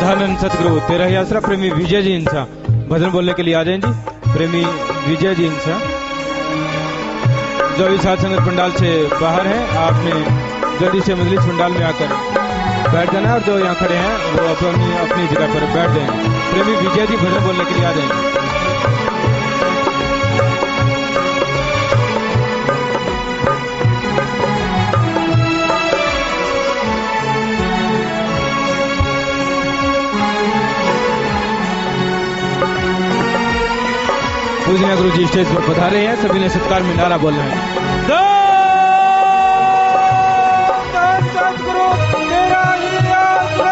धन सतगुरु तेरा ही आसरा। प्रेमी विजय जी इंसा भजन बोलने के लिए आ जाएं जी। प्रेमी विजय जी इंसा जो भी साथ संगत पंडाल से बाहर हैं, आपने जल्दी से मजलिस पंडाल में आकर बैठ जाना है और जो यहाँ खड़े हैं वो अपनी अपनी जगह पर बैठ जाएं। प्रेमी विजय जी भजन बोलने के लिए आ जाएंगे। पूजनीय गुरु जी स्टेज पर पधारे हैं, सभी ने सत्कार में नारा बोलना है। सतगुरु तेरा ही आसरा।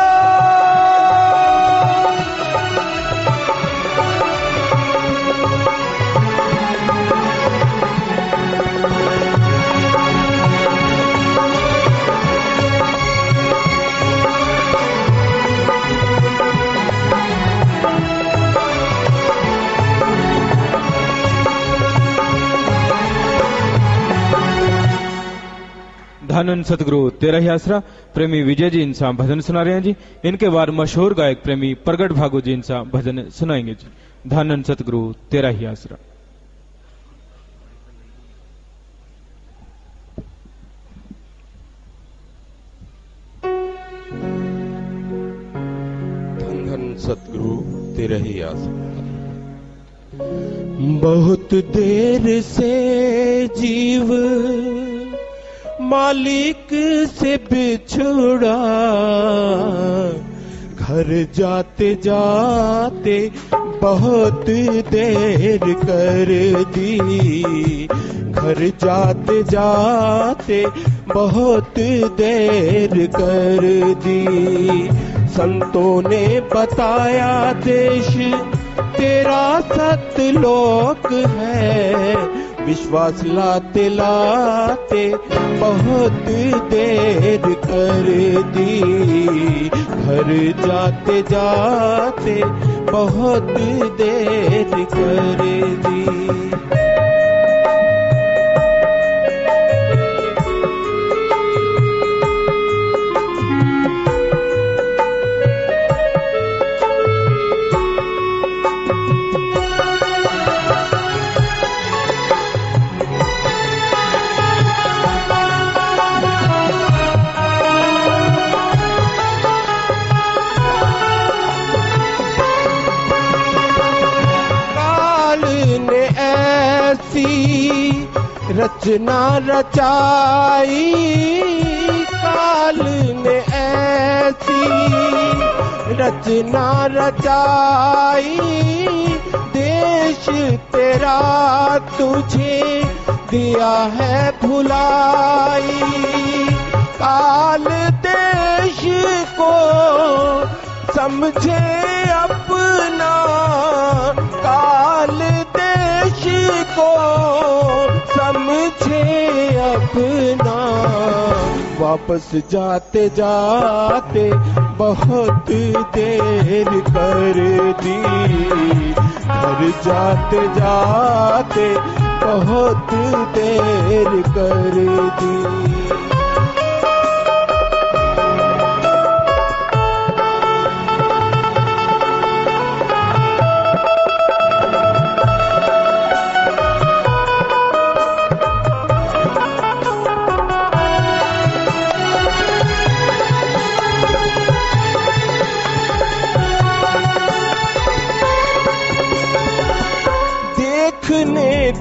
धन सतगुरु तेरा ही आसरा। प्रेमी विजय जी इंसा भजन सुना रहे हैं जी। इनके बाद मशहूर गायक प्रेमी प्रगट भागु जी इंसा भजन सुनाएंगे जी। धन सतगुरु तेरा ही आसरा। धन धन सतगुरु तेरा ही आसरा। बहुत देर से जीव मालिक से बिछुड़ा, घर जाते जाते बहुत देर कर दी। घर जाते जाते बहुत देर कर दी। संतों ने बताया देश तेरा सतलोक है। विश्वास लाते लाते बहुत देर कर दी। घर जाते जाते बहुत देर कर दी। रचना रचाई, काल ने ऐसी रचना रचाई। देश तेरा तुझे दिया है भुलाई। काल देश को समझे अपना, काल देश को समझे अपना। वापस जाते जाते बहुत देर कर दी। घर जाते जाते बहुत देर कर दी।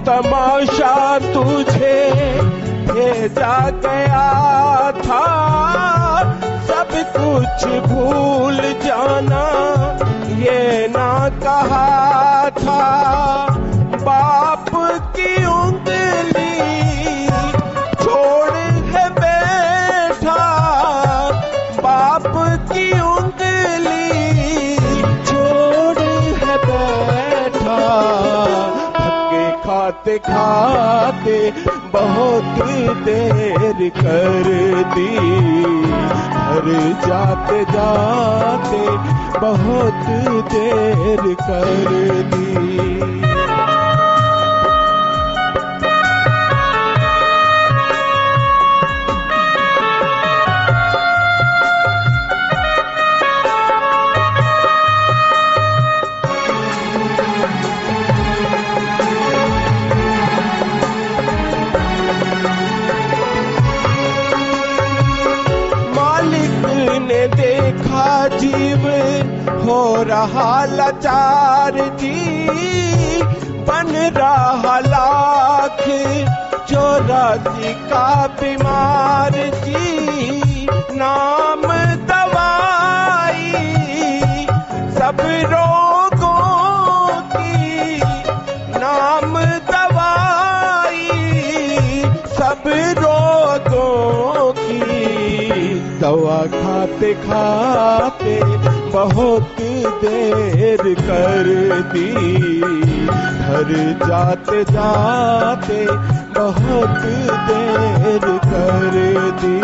तमाशा तुझे भेजा गया था। सब कुछ भूल जाना ये ना कहा था। बाप की उंगली छोड़ है बैठा। बाप की उंगली छोड़ है बैठा। खाते खाते बहुत देर कर दी। घर जाते जाते बहुत देर कर दी। देखा जीव हो रहा लाचार जी, बन रहा लाख 84 का बीमार जी। नाम दवाई सब रोगों की, नाम दवाई सब रोगों की। दवा खाते खाते बहुत देर कर दी, घर जाते जाते बहुत देर कर दी।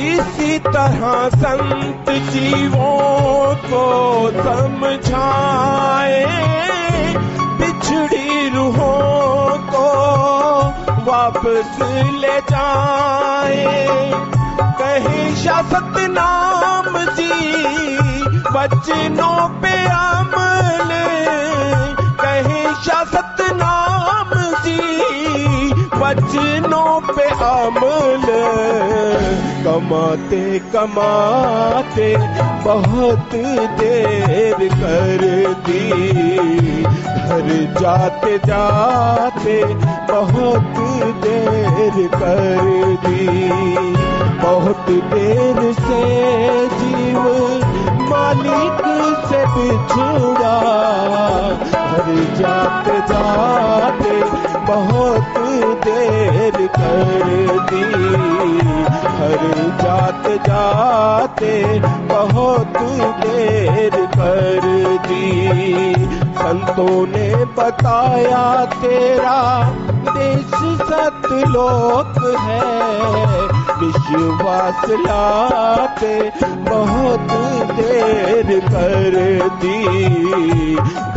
इसी तरह संत जीवों को समझाए, बिछड़ी रूहों को वापस ले जाए। कहे शासत नाम जी वचनों पे अमल, कहे शासत नाम जी वचनों पे अमल। कमाते कमाते बहुत देर कर दी, घर जाते जाते बहुत देर कर दी। बहुत देर से जीव मालिक से बिछड़ा, घर जाते जाते बहुत देर कर दी, घर जाते जाते बहुत देर कर दी। संतों ने बताया तेरा देश सतलोक है, विश्वास लाते बहुत देर कर दी,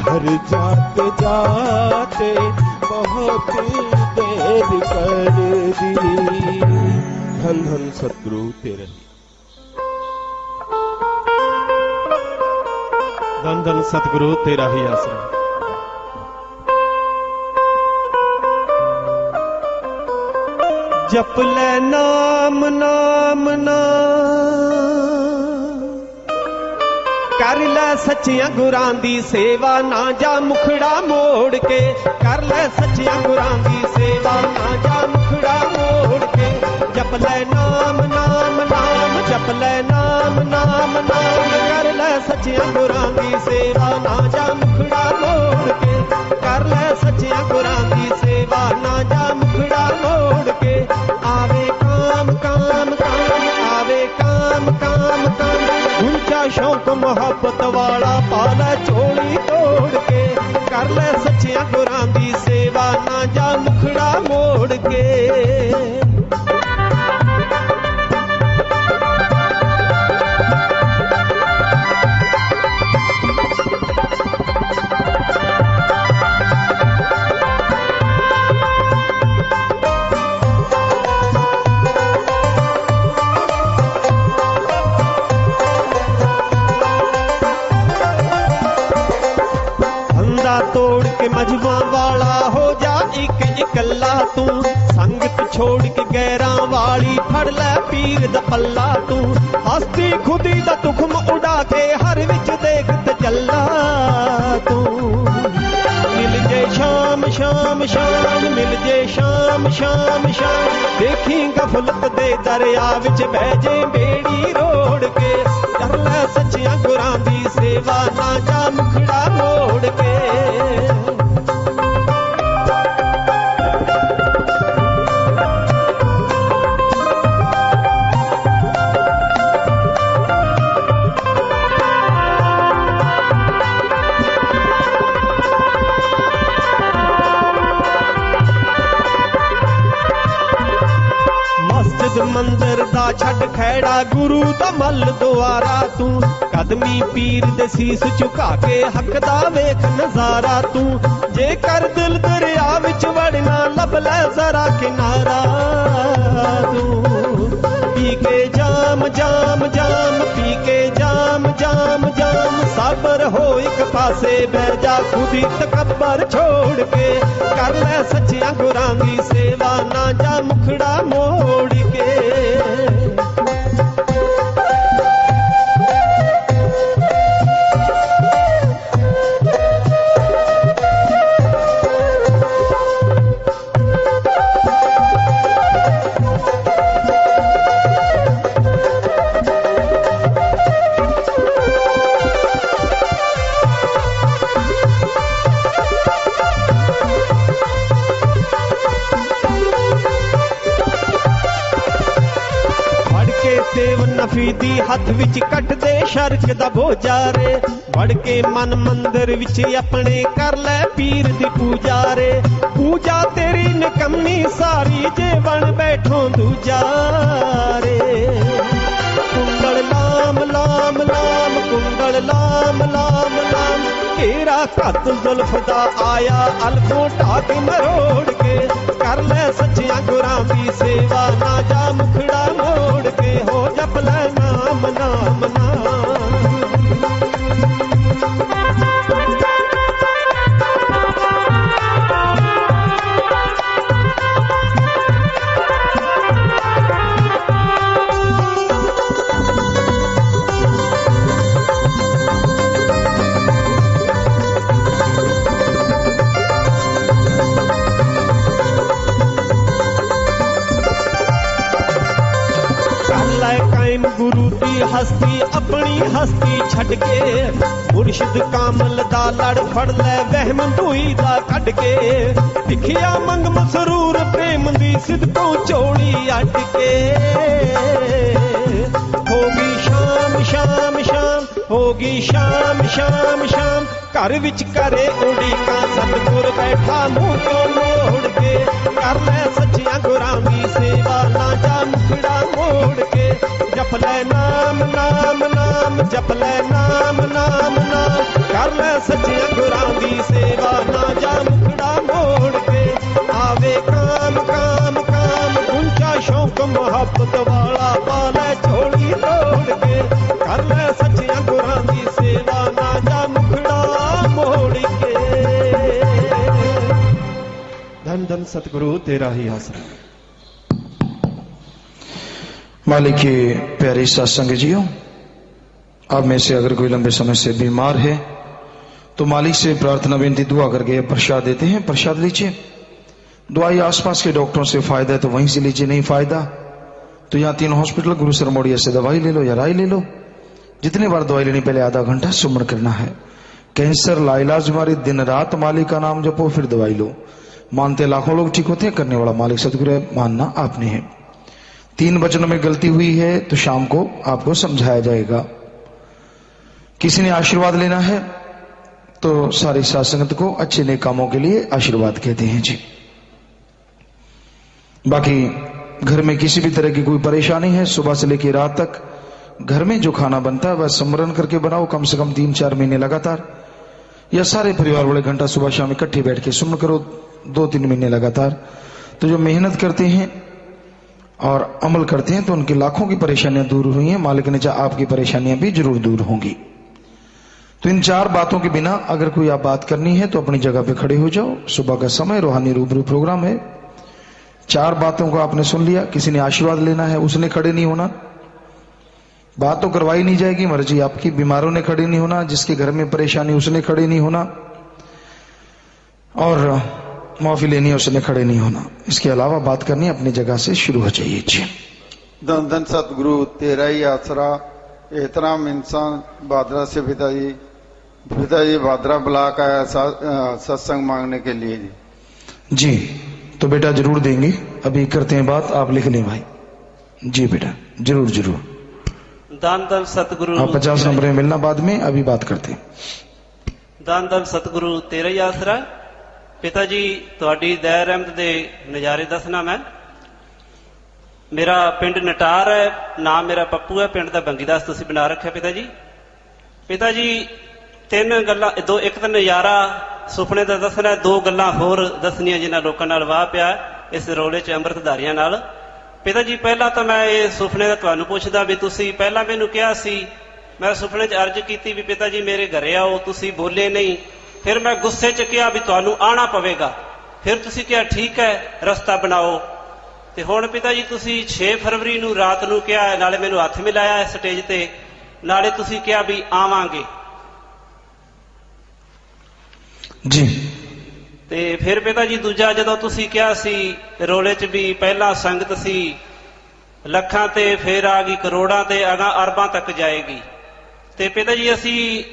घर जाते जाते बहुत देर कर दी। धन धन सतगुरु तेरे, धन धन सतगुरु तेरा ही आसरा। जप ले नाम नाम नाम, कर ले सच्चियां गुरां दी सेवा, ना जा मुखड़ा मोड़ के। कर ले सच्चियां गुरां दी सेवा, ना जा मुखड़ा मोड़ के। जप ले नाम नाम नाम, जप ले नाम नाम नाम, कर ले सच्चियां गुरां दी सेवा, ना जा मुखड़ा मोड़ के। कर ले सच्चियां गुरां दी सेवा, ना जा मुखड़ा मोड़ के। आवे काम काम काम, आवे काम काम काम, ऊंचा शौक मोहब्बत वाला पाला चोली तोड़ के। कर ले सच्चियां गुरां दी सेवा, ना जा मुखड़ा मोड़ के। तोड़ के मजमा वाला हो जा एक इकल्ला तू, संगत छोड़ के गैरां वाली फड़ ले पीर दा पल्ला तू। हस्ती खुदी दा तुखम उड़ा के हर विच देख ते चला तू। मिल जे शाम शाम शाम, मिल जे शाम शाम शाम, देखी गफलत दे दरिया विच बह जे बेड़ी रोड़ के। कर ले सच्चियां गुरां दी सेवा, ना जा मुखड़ा मोड़ के। मंजर दा छड़ खैड़ा गुरु दा मल दुआरा तू कदमी पीर दे सीस झुका के हक दा वेख नजारा तू जे कर दिल दरिया विच वड़ना लब लै जरा किनारा तू पी के जाम जाम जाम पी के जाम जाम जाम साबर हो एक पासे बह जा खुदी तकबर छोड़ के कर ले सच्चियां गुरां दी सेवा ना जा मुखड़ा मोड़ के नफीदी हथ विच कट दे शर्क दा बोझा रे वड़ के मन मंदिर विच अपने कर ले पीर दी पूजा रे पूजा तेरी निकम्मी सारी जे बन बैठो दूजा रे कुंडल लाम लाम लाम कुंडल लाम लाम लाम केरा कत जुल्फ दा आया अलगों ढाक मरोड़ के कर ले सच्चियां गुरां दी सेवा ना जा मुखड़ा मोड़ के हो जप ले नाम नाम नाम गुरु दी हस्ती अपनी हस्ती छड़ के मुर्शिद कामल दा लड़ फड़ ले वहम दुई दा कढ के दिखिया मंग मसरूर प्रेम दी सिदकों चोड़ी अट के होगी शाम शाम शाम होगी शाम शाम शाम घर विच करे उड़ीका सतगुर बैठा मुंह तो मोड़ के कर ले सच्चियां गुरां दी सेवा ना जा मुखड़ा मोड़ के जप ले नाम नाम नाम जप ले नाम नाम नाम कर ले सच्चियां गुरां दी सेवा ना जा मुखड़ा मोड़ के आवे काम काम काम गुंचा शौक मोहब्बत वाला पाले झोली तोड़ के कर ले सच्चियां गुरां दी सेवा ना जा मुखड़ा मोड़ के धन धन सतगुरु तेरा ही आसरा। मालिक के प्यारे सत्संग जियो, आप में से अगर कोई लंबे समय से बीमार है तो मालिक से प्रार्थना विनती दुआ करके प्रसाद देते हैं, प्रसाद लीजिए। दवाई आसपास के डॉक्टरों से फायदा है तो वहीं से लीजिए, नहीं फायदा तो यहाँ 3 हॉस्पिटल गुरु सर मोड़िया से दवाई ले लो या राय ले लो। जितने बार दवाई लेनी पहले आधा घंटा सुमन करना है। कैंसर लाइलाज बीमारी दिन रात मालिक का नाम जपो फिर दवाई लो। मानते लाखों लोग ठीक होते हैं, करने वाला मालिक सतगुरु है, मानना आपने है। 3 वचनों में गलती हुई है तो शाम को आपको समझाया जाएगा। किसी ने आशीर्वाद लेना है तो सारी साथ संगत को अच्छे नेक कामों के लिए आशीर्वाद कहते हैं जी। बाकी घर में किसी भी तरह की कोई परेशानी है, सुबह से लेकर रात तक घर में जो खाना बनता है वह स्मरण करके बनाओ, कम से कम 3-4 महीने लगातार, या सारे परिवार वाले घंटा सुबह शाम इकट्ठे बैठ के सुमन करो 2-3 महीने लगातार। तो जो मेहनत करते हैं और अमल करते हैं तो उनकी लाखों की परेशानियां दूर हुई हैं। मालिक ने चाहा आपकी परेशानियां भी जरूर दूर होंगी। तो इन 4 बातों के बिना अगर कोई आप बात करनी है तो अपनी जगह पे खड़े हो जाओ। सुबह का समय रूहानी रूबरू प्रोग्राम है। 4 बातों को आपने सुन लिया। किसी ने आशीर्वाद लेना है उसने खड़े नहीं होना, बात तो करवाई नहीं जाएगी, मर्जी आपकी। बीमारों ने खड़े नहीं होना, जिसके घर में परेशानी उसने खड़े नहीं होना, और माफी लेनी है उसने खड़े नहीं होना। इसके अलावा बात करनी अपनी जगह से शुरू हो जाइए जी। धन धन सतगुरु तेरा ही आसरा। एहतराम इंसान भादरा से पिताजी भादरा ब्लॉक आया सत्संग मांगने के लिए जी। तो बेटा जरूर देंगे, अभी करते हैं बात, आप लिख लें भाई जी। बेटा जरूर जरूर। दान दल सतगुरु आप 50 नंबर में मिलना बाद में, अभी बात करते हैं। दान दल सतगुरु तेरा ही आसरा। पिता जी तुहाडी दया रहमत दे नज़ारे दसना मैं। ਮੇਰਾ ਪਿੰਡ ਨਟਾਰ ਹੈ, ਨਾਮ ਮੇਰਾ ਪੱਪੂ ਹੈ, ਪਿੰਡ ਦਾ ਬੰਗੀਦਾਸ ਤੁਸੀਂ ਬਣਾ ਰੱਖਿਆ ਪਿਤਾ ਜੀ। ਪਿਤਾ ਜੀ ਤਿੰਨ ਗੱਲਾਂ, ਇੱਕ ਤਾਂ ਨਜ਼ਾਰਾ ਸੁਪਨੇ ਦਾ ਦੱਸਣਾ, ਦੋ ਗੱਲਾਂ ਹੋਰ ਦੱਸਣੀਆਂ ਜਿਨ੍ਹਾਂ ਲੋਕਾਂ ਨਾਲ ਵਾਹ ਪਿਆ ਇਸ ਰੋਲੇ 'ਚ ਅੰਮ੍ਰਿਤਧਾਰੀਆਂ ਨਾਲ। ਪਿਤਾ ਜੀ ਪਹਿਲਾਂ ਤਾਂ ਮੈਂ ਇਹ ਸੁਪਨੇ ਦਾ ਤੁਹਾਨੂੰ ਪੁੱਛਦਾ ਵੀ ਤੁਸੀਂ ਪਹਿਲਾਂ ਮੈਨੂੰ ਕਿਹਾ ਸੀ, ਮੈਂ ਸੁਪਨੇ 'ਚ ਅਰਜ਼ ਕੀਤੀ ਵੀ ਪਿਤਾ ਜੀ ਮੇਰੇ ਘਰੇ ਆਓ, ਤੁਸੀਂ ਬੋਲੇ ਨਹੀਂ। ਫਿਰ ਮੈਂ ਗੁੱਸੇ 'ਚ ਕਿਹਾ ਵੀ ਤੁਹਾਨੂੰ ਆਉਣਾ ਪਵੇਗਾ, ਫਿਰ ਤੁਸੀਂ ਕਿਹਾ ਠੀਕ ਹੈ ਰਸਤਾ ਬਣਾਓ। ਤੇ ਹੁਣ ਪਿਤਾ ਜੀ ਤੁਸੀਂ 6 ਫਰਵਰੀ ਨੂੰ ਰਾਤ ਨੂੰ ਕਿਹਾ, ਨਾਲੇ ਮੈਨੂੰ ਹੱਥ ਮਿਲਾਇਆ ਸਟੇਜ ਤੇ, ਨਾਲੇ ਤੁਸੀਂ ਕਿਹਾ ਵੀ ਆਵਾਂਗੇ जी। ਤੇ ਫਿਰ ਪਿਤਾ ਜੀ ਦੂਜਾ ਜਦੋਂ ਤੁਸੀਂ ਕਿਹਾ ਸੀ ਰੋਲੇ 'ਚ ਵੀ ਪਹਿਲਾਂ ਸੰਗਤ ਸੀ ਲੱਖਾਂ ਤੇ ਫਿਰ ਆ ਗਈ ਕਰੋੜਾਂ ਤੇ ਅਗਾਂ ਅਰਬਾਂ ਤੱਕ ਜਾਏਗੀ। ਤੇ ਪਿਤਾ ਜੀ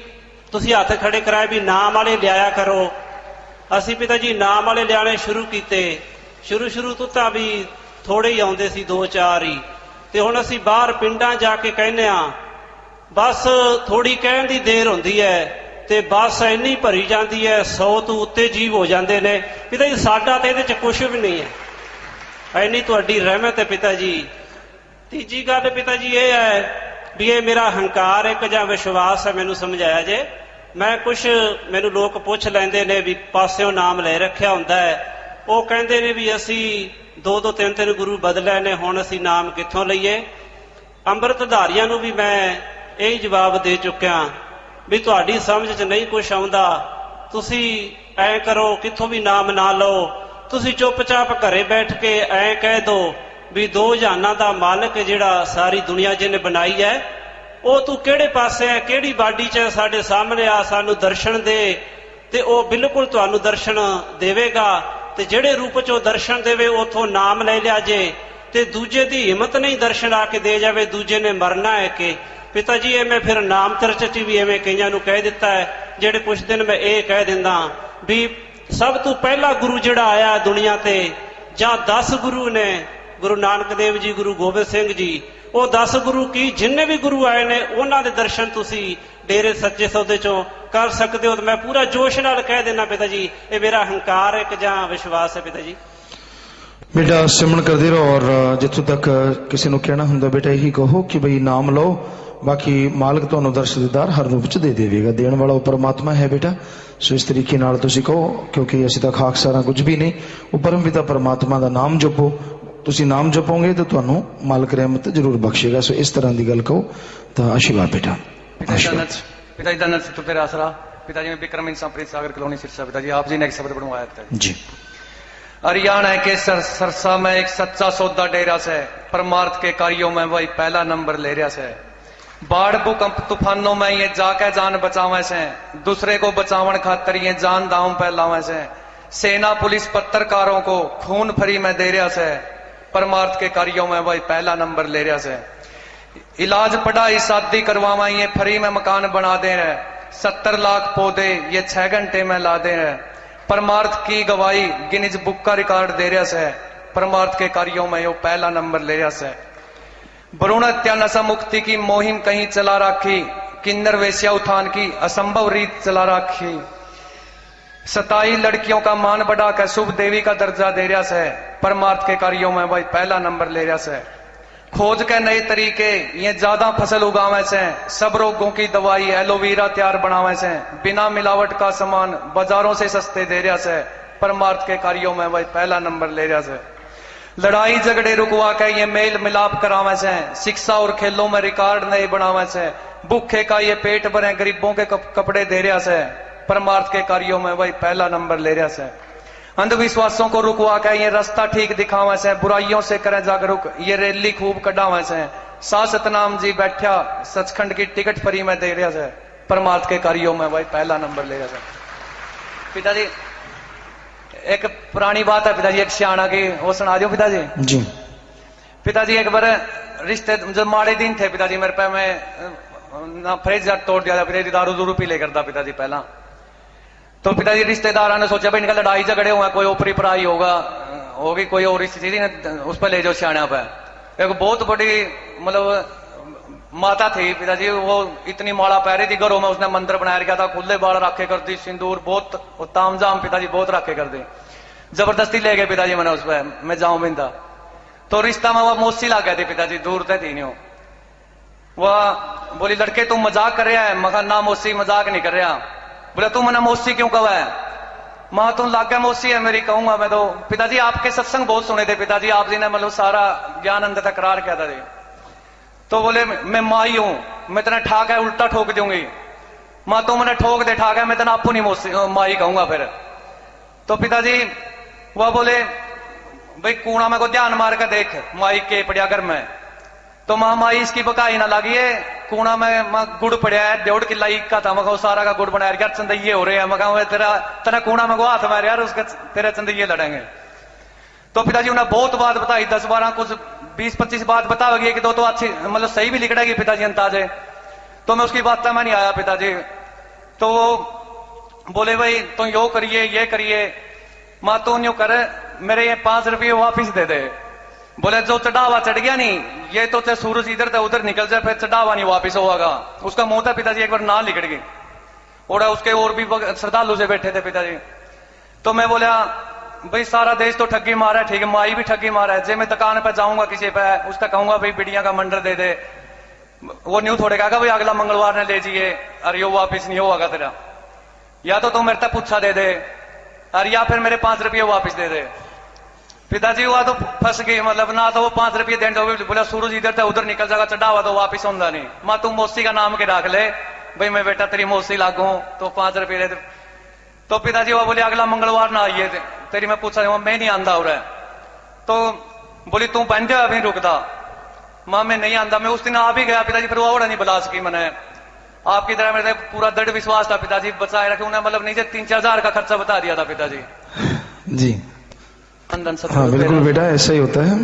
ਤੁਸੀਂ ਹੱਥ ਖੜੇ ਕਰਾਏ ਵੀ ਨਾਮ ਵਾਲੇ ਲਿਆਇਆ ਕਰੋ। ਅਸੀਂ ਪਿਤਾ ਜੀ ਨਾਮ ਵਾਲੇ ਲਿਆਣੇ ਸ਼ੁਰੂ ਕੀਤੇ। ਸ਼ੁਰੂ ਤੋਂ ਤਾਂ ਵੀ ਥੋੜੇ ਹੀ ਆਉਂਦੇ ਸੀ, 2-4 ਹੀ। ਤੇ ਹੁਣ ਅਸੀਂ ਬਾਹਰ ਪਿੰਡਾਂ ਜਾ ਕੇ ਕਹਿੰਦੇ ਆ ਬਸ ਥੋੜੀ ਕਹਿਣ ਦੀ ਦੇਰ ਹੁੰਦੀ ਹੈ ਤੇ ਬੱਸ ਇੰਨੀ ਭਰੀ ਜਾਂਦੀ ਹੈ, 100 ਤੋਂ ਉੱਤੇ ਜੀਵ ਹੋ ਜਾਂਦੇ ਨੇ। ਪਿਤਾ ਜੀ ਸਾਡਾ ਤੇ ਇਹਦੇ 'ਚ ਕੁਛ ਵੀ ਨਹੀਂ ਹੈ, ਇੰਨੀ ਤੁਹਾਡੀ ਰਹਿਮਤ ਹੈ ਪਿਤਾ ਜੀ। ਤੀਜੀ ਗੱਲ ਪਿਤਾ ਜੀ ਇਹ ਹੈ ਵੀ ਇਹ ਮੇਰਾ ਹੰਕਾਰ ਇੱਕ ਜਾਂ ਵਿਸ਼ਵਾਸ ਹੈ, ਮੈਨੂੰ ਸਮਝਾਇਆ ਜੇ। ਮੈਨੂੰ ਲੋਕ ਪੁੱਛ ਲੈਂਦੇ ਨੇ ਵੀ ਪਾਸਿਓਂ ਨਾਮ ਲੈ ਰੱਖਿਆ ਹੁੰਦਾ ਹੈ, ਉਹ ਕਹਿੰਦੇ ਨੇ ਵੀ ਅਸੀਂ 2-2 3-3 ਗੁਰੂ ਬਦਲੇ ਨੇ, ਹੁਣ ਅਸੀਂ ਨਾਮ ਕਿੱਥੋਂ ਲਈਏ। ਅੰਮ੍ਰਿਤਧਾਰੀਆਂ ਨੂੰ ਵੀ ਮੈਂ ਇਹ ਜਵਾਬ ਦੇ ਚੁੱਕਿਆ ਵੀ ਤੁਹਾਡੀ ਸਮਝ 'ਚ ਨਹੀਂ ਕੁਛ ਆਉਂਦਾ, ਤੁਸੀਂ ਐ ਕਰੋ ਕਿੱਥੋਂ ਵੀ ਨਾਮ ਨਾ ਲਓ, ਤੁਸੀਂ ਚੁੱਪਚਾਪ ਘਰੇ ਬੈਠ ਕੇ ਐ ਕਹਿ ਦੋ ਵੀ 2 ਜਹਾਨਾਂ ਦਾ ਮਾਲਕ ਜਿਹੜਾ ਸਾਰੀ ਦੁਨੀਆ ਜਿਹਨੇ ਬਣਾਈ ਹੈ, ਉਹ ਤੂੰ ਕਿਹੜੇ ਪਾਸੇ ਹੈ, ਕਿਹੜੀ ਬਾਡੀ 'ਚ ਹੈ, ਸਾਡੇ ਸਾਹਮਣੇ ਆ, ਸਾਨੂੰ ਦਰਸ਼ਨ ਦੇ। ਤੇ ਉਹ ਬਿਲਕੁਲ ਤੁਹਾਨੂੰ ਦਰਸ਼ਨ ਦੇਵੇਗਾ। ਤੇ ਜਿਹੜੇ ਰੂਪ 'ਚ ਉਹ ਦਰਸ਼ਨ ਦੇਵੇ ਉਥੋਂ ਨਾਮ ਲੈ ਲਿਆ ਜੇ। ਤੇ ਦੂਜੇ ਦੀ ਹਿੰਮਤ ਨਹੀਂ ਦਰਸ਼ਨ ਆ ਕੇ ਦੇ ਜਾਵੇ, ਦੂਜੇ ਨੇ ਮਰਨਾ ਹੈ ਕਿ। ਪਿਤਾ ਜੀ ਇਹ ਮੈਂ ਫਿਰ ਨਾਮ ਚਰਚ 'ਚ ਵੀ ਐਵੇਂ ਕਈਆਂ ਨੂੰ ਕਹਿ ਦਿੱਤਾ ਹੈ, ਜਿਹੜੇ ਕੁਛ ਦਿਨ ਮੈਂ ਇਹ ਕਹਿ ਦਿੰਦਾ ਵੀ ਸਭ ਤੋਂ ਪਹਿਲਾ ਗੁਰੂ ਜਿਹੜਾ ਆਇਆ ਦੁਨੀਆ ਤੇ, ਜਾਂ 10 ਗੁਰੂ ਨੇ, ਗੁਰੂ ਨਾਨਕ ਦੇਵ ਜੀ, ਗੁਰੂ ਗੋਬਿੰਦ ਸਿੰਘ ਜੀ, ਉਹ 10 ਗੁਰੂ ਕੀ ਜਿੰਨੇ ਵੀ ਗੁਰੂ ਆਏ ਨੇ ਉਹਨਾਂ ਦੇ ਦਰਸ਼ਨ ਤੁਸੀਂ ਡੇਰੇ ਸੱਚੇ ਸੌਦੇ 'ਚੋਂ ਕਰ ਸਕਦੇ ਹੋ। ਤੇ ਮੈਂ ਪੂਰਾ ਜੋਸ਼ ਨਾਲ ਕਹਿ ਦੇਣਾ ਪਿਤਾ ਜੀ, ਇਹ ਮੇਰਾ ਹੰਕਾਰ ਇੱਕ ਜਾਂ ਵਿਸ਼ਵਾਸ ਹੈ ਪਿਤਾ ਜੀ। बेटा सिमरन करते रहो और जितों तक किसी को कहना होंगे बेटा यही कहो कि भाई नाम लो, बाकी मालिक तुहानू दर्श दीदार हर रूप च दे देगा, देने वाला वो परमात्मा है बेटा। सो इस तरीके नाल तुसी कहो, क्योंकि असीं तां खाकसारा कुछ भी नहीं, वो परम पिता परमात्मा का नाम जपो। तुसी नाम जपोगे तो तुहानू मालिक रहमत जरूर बख्शेगा। सो इस तरह की गल कहो तो आशीर्वाद बेटा। पिता जी धन्य सिद्धू तेरा आसरा। पिता जी में विक्रम इंसान प्रीत सागर कॉलोनी सिरसा। पिता जी आप जी ने एक शब्द बनवाया पिता जी। हरियाणा के सरसा में एक सच्चा सौदा डेरा से, परमार्थ के कार्यों में वही पहला नंबर ले रहा से। बाढ़ भूकंप तूफानों में ये जाके जान बचावे से, दूसरे को बचावन खातर ये जान दांव पे लावे से। सेना पुलिस पत्रकारों को खून फ्री में दे रहा से, परमार्थ के कार्यों में वही पहला नंबर ले रहा से। इलाज पढ़ाई शादी करवावा ये फ्री में मकान बना दे रहे, 70 लाख पौधे ये 6 घंटे में ला दे रहे। परमार्थ की गवाही गिनीज बुक का रिकॉर्ड दे रहा से, परमार्थ के कार्यों में यो पहला नंबर ले रहा से। भ्रूण हत्या नशा मुक्ति की मुहिम कहीं चला रखी, किन्नर वेश्या उत्थान की असंभव रीत चला रखी। 27 लड़कियों का मान बढ़ाकर शुभ देवी का दर्जा दे रहा से, परमार्थ के कार्यों में वही पहला नंबर ले रहा से। खोज के नए तरीके ये ज्यादा फसल उगावे से, सब रोगों की दवाई एलोवेरा तैयार बनावे से, बिना मिलावट का सामान बाजारों से सस्ते दे रहा से, परमार्थ के कार्यों में वही पहला नंबर ले रहा से। लड़ाई झगड़े रुकवा के ये मेल मिलाप करावे से, शिक्षा और खेलों में रिकॉर्ड नए बनावे से, भूखे का ये पेट भरे गरीबों के कपड़े दे रहा से, परमार्थ के कार्यों में वही पहला नंबर ले रहा से। अंधविश्वासों को रुकवा के ये रास्ता ठीक दिखावे से, बुराइयों से करें जागरूक ये रैली खूब कढ़ावे से। सतनाम जी बैठा सचखंड की टिकट फ्री में दे रहा से, परमार्थ के कार्यों में वही पहला नंबर ले रहा से। पिताजी एक पुरानी बात है पिताजी, एक सियाणा की, वो सुना दो पिताजी जी। पिताजी एक बार रिश्ते जब माड़े दिन थे पिताजी, मेरे पे मैं ना फ्रिज तोड़ दिया था पिताजी, दारू दूरू पी ले करता पिताजी पहला। तो पिताजी रिश्तेदारों ने सोचा भाई इनका लड़ाई झगड़े हुए, कोई ओपरी पराई होगी कोई और स्थिति ने उस पर ले जाओ सियाणा पे। एक बहुत बड़ी मतलब माता थी पिताजी, वो इतनी माला पहरी थी घरों में, उसने मंदिर बनाया रखा था, खुले बाल रखे कर दी, सिंदूर बहुत तामझाम पिताजी बहुत रखे कर दी। जबरदस्ती ले गए पिताजी मैंने उस पर, मैं जाऊं बिंदा। तो रिश्ता में वह मौसी ला गए थे पिताजी, दूर थे तीनों। वह बोली लड़के तू मजाक कर रहा है? मगर ना मौसी मजाक नहीं कर रहा। बोले तू मैंने मौसी क्यों कहा है? मां तुम लागे मौसी है मेरी, कहूंगा मैं तो। पिताजी आपके सत्संग बहुत सुने थे पिताजी, आप जी ने मतलब सारा ज्ञान अंदर तक करार किया था। तो बोले मैं माई हूं, मैं तेना ठाक है उल्टा ठोक दूंगी। मां तू मैंने ठोक दे ठाक है, मैं तेना आपू नहीं मौसी माई कहूंगा फिर। तो पिताजी वह बोले भाई कूड़ा में को ध्यान मार कर देख, माई के पड़िया घर में। तो माई इसकी बकाई ना लगी है, कूड़ा में गुड़ पड़ा है 1.5 किला का था, मैं सारा का गुड़ बनाया यार चंदइये हो रहे हैं। मैं तेरा कूड़ा में को हाथ मार यार, उसके तेरे चंदइये लड़ेंगे। तो पिताजी उन्हें बहुत बात बताई, 10-12 कुछ 20-25 बात बता गई कि तो अच्छी मतलब सही भी लिखड़ेगी पिताजी अंताजे। तो मैं उसकी बात में नहीं आया पिताजी। तो वो बोले भाई तुम यो करिए ये करिए। मां तू यूं कर, मेरे ये 5 रुपये वापिस दे दे। बोले जो चढ़ावा चढ़ गया नहीं, ये तो चाहे सूरज इधर था उधर निकल जाए, फिर चढ़ावा नहीं वापिस होगा। उसका मुंह था पिताजी एक बार ना लिखड़ गई, और उसके और भी श्रद्धालु से बैठे थे पिताजी। तो मैं बोला भाई सारा देश तो ठगी मारा है, ठीक है माई भी ठगी मारा है। जे मैं दुकान पे जाऊंगा किसी पे, उसका कहूंगा भाई बिड़िया का मंडर दे दे, वो न्यू थोड़े कहेगा भाई अगला मंगलवार ने ले जाइए, अरे यो वापिस नहीं होगा तेरा। या तो मेरे तक पूछा दे दे, अरे या फिर मेरे 5 रुपये वापिस दे दे। पिताजी हुआ तो फंस गई, मतलब ना तो वो 5 रुपये देने दोगे, बोला सूरज इधर था उधर निकल जाएगा, चढ़ावा तो वापिस होगा नहीं। मां तू मौसी का नाम के रख ले, भाई मैं बेटा तेरी मौसी लागू तो 5 रुपये दे दे। तो पिताजी वो बोले अगला मंगलवार ना आइए तेरी। मैं पूछा मैं नहीं आंदा हो रहा है। तो बोली तू बन जा अभी रुकदा। मां मैं नहीं आंदा। मैं उस दिन आ भी गया पिताजी, फिर वो और नहीं बुला सकी मैंने। आपकी तरह मेरे पूरा दृढ़ विश्वास था पिताजी, बचाए रखे उन्हें, मतलब नीचे 3-4 हजार का खर्चा बता दिया था पिताजी जी। हाँ बिल्कुल बेटा ऐसा ही होता है।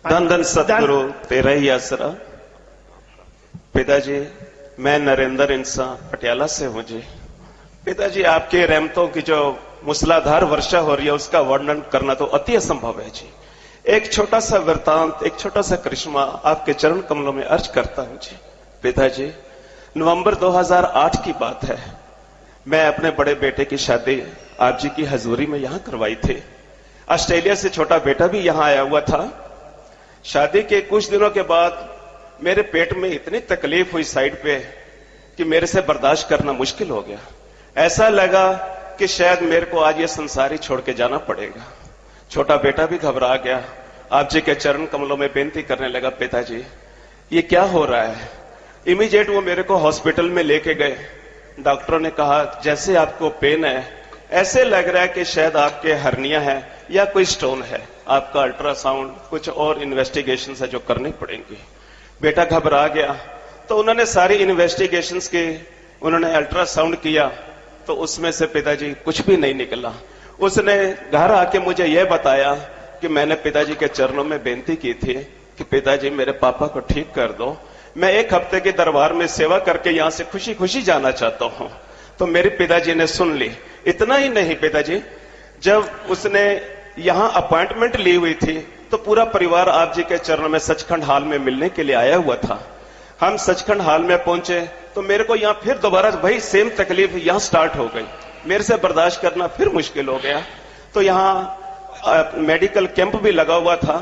धन धन सतगुरु तेरा ही आसरा। पिताजी मैं नरेंद्र इंसान पटियाला से हूं जी। पिताजी आपके रहमतों की जो मूसलाधार वर्षा हो रही है उसका वर्णन करना तो अति असंभव है जी। एक छोटा सा वृतांत, एक छोटा सा करिश्मा आपके चरण कमलों में अर्ज करता हूं जी। पिताजी नवंबर 2008 की बात है, मैं अपने बड़े बेटे की शादी आप जी की हजूरी में यहां करवाई थी। ऑस्ट्रेलिया से छोटा बेटा भी यहां आया हुआ था। शादी के कुछ दिनों के बाद मेरे पेट में इतनी तकलीफ हुई साइड पे कि मेरे से बर्दाश्त करना मुश्किल हो गया। ऐसा लगा कि शायद मेरे को आज ये संसार ही छोड़ के जाना पड़ेगा। छोटा बेटा भी घबरा गया, आप जी के चरण कमलों में बेनती करने लगा, पिताजी ये क्या हो रहा है। इमीडिएट वो मेरे को हॉस्पिटल में लेके गए। डॉक्टरों ने कहा जैसे आपको पेन है ऐसे लग रहा है कि शायद आपके हर्निया है या कोई स्टोन है, आपका अल्ट्रासाउंड कुछ और इन्वेस्टिगेशन है जो करनी पड़ेंगी। बेटा घबरा गया तो उन्होंने सारी इन्वेस्टिगेशंस की, उन्होंने अल्ट्रासाउंड किया तो उसमें से पिताजी कुछ भी नहीं निकला। उसने घर आके मुझे यह बताया कि मैंने पिताजी के चरणों में बेनती की थी कि पिताजी मेरे पापा को ठीक कर दो, मैं 1 हफ्ते के दरबार में सेवा करके यहां से खुशी खुशी जाना चाहता हूं। तो मेरे पिताजी ने सुन ली। इतना ही नहीं पिताजी, जब उसने यहां अपॉइंटमेंट ली हुई थी तो पूरा परिवार आप जी के चरणों में सचखंड हॉल में मिलने के लिए आया हुआ था। हम सचखंड हॉल में पहुंचे तो मेरे को यहां फिर दोबारा वही सेम तकलीफ यहां स्टार्ट हो गई, मेरे से बर्दाश्त करना फिर मुश्किल हो गया। तो यहां मेडिकल कैंप भी लगा हुआ था।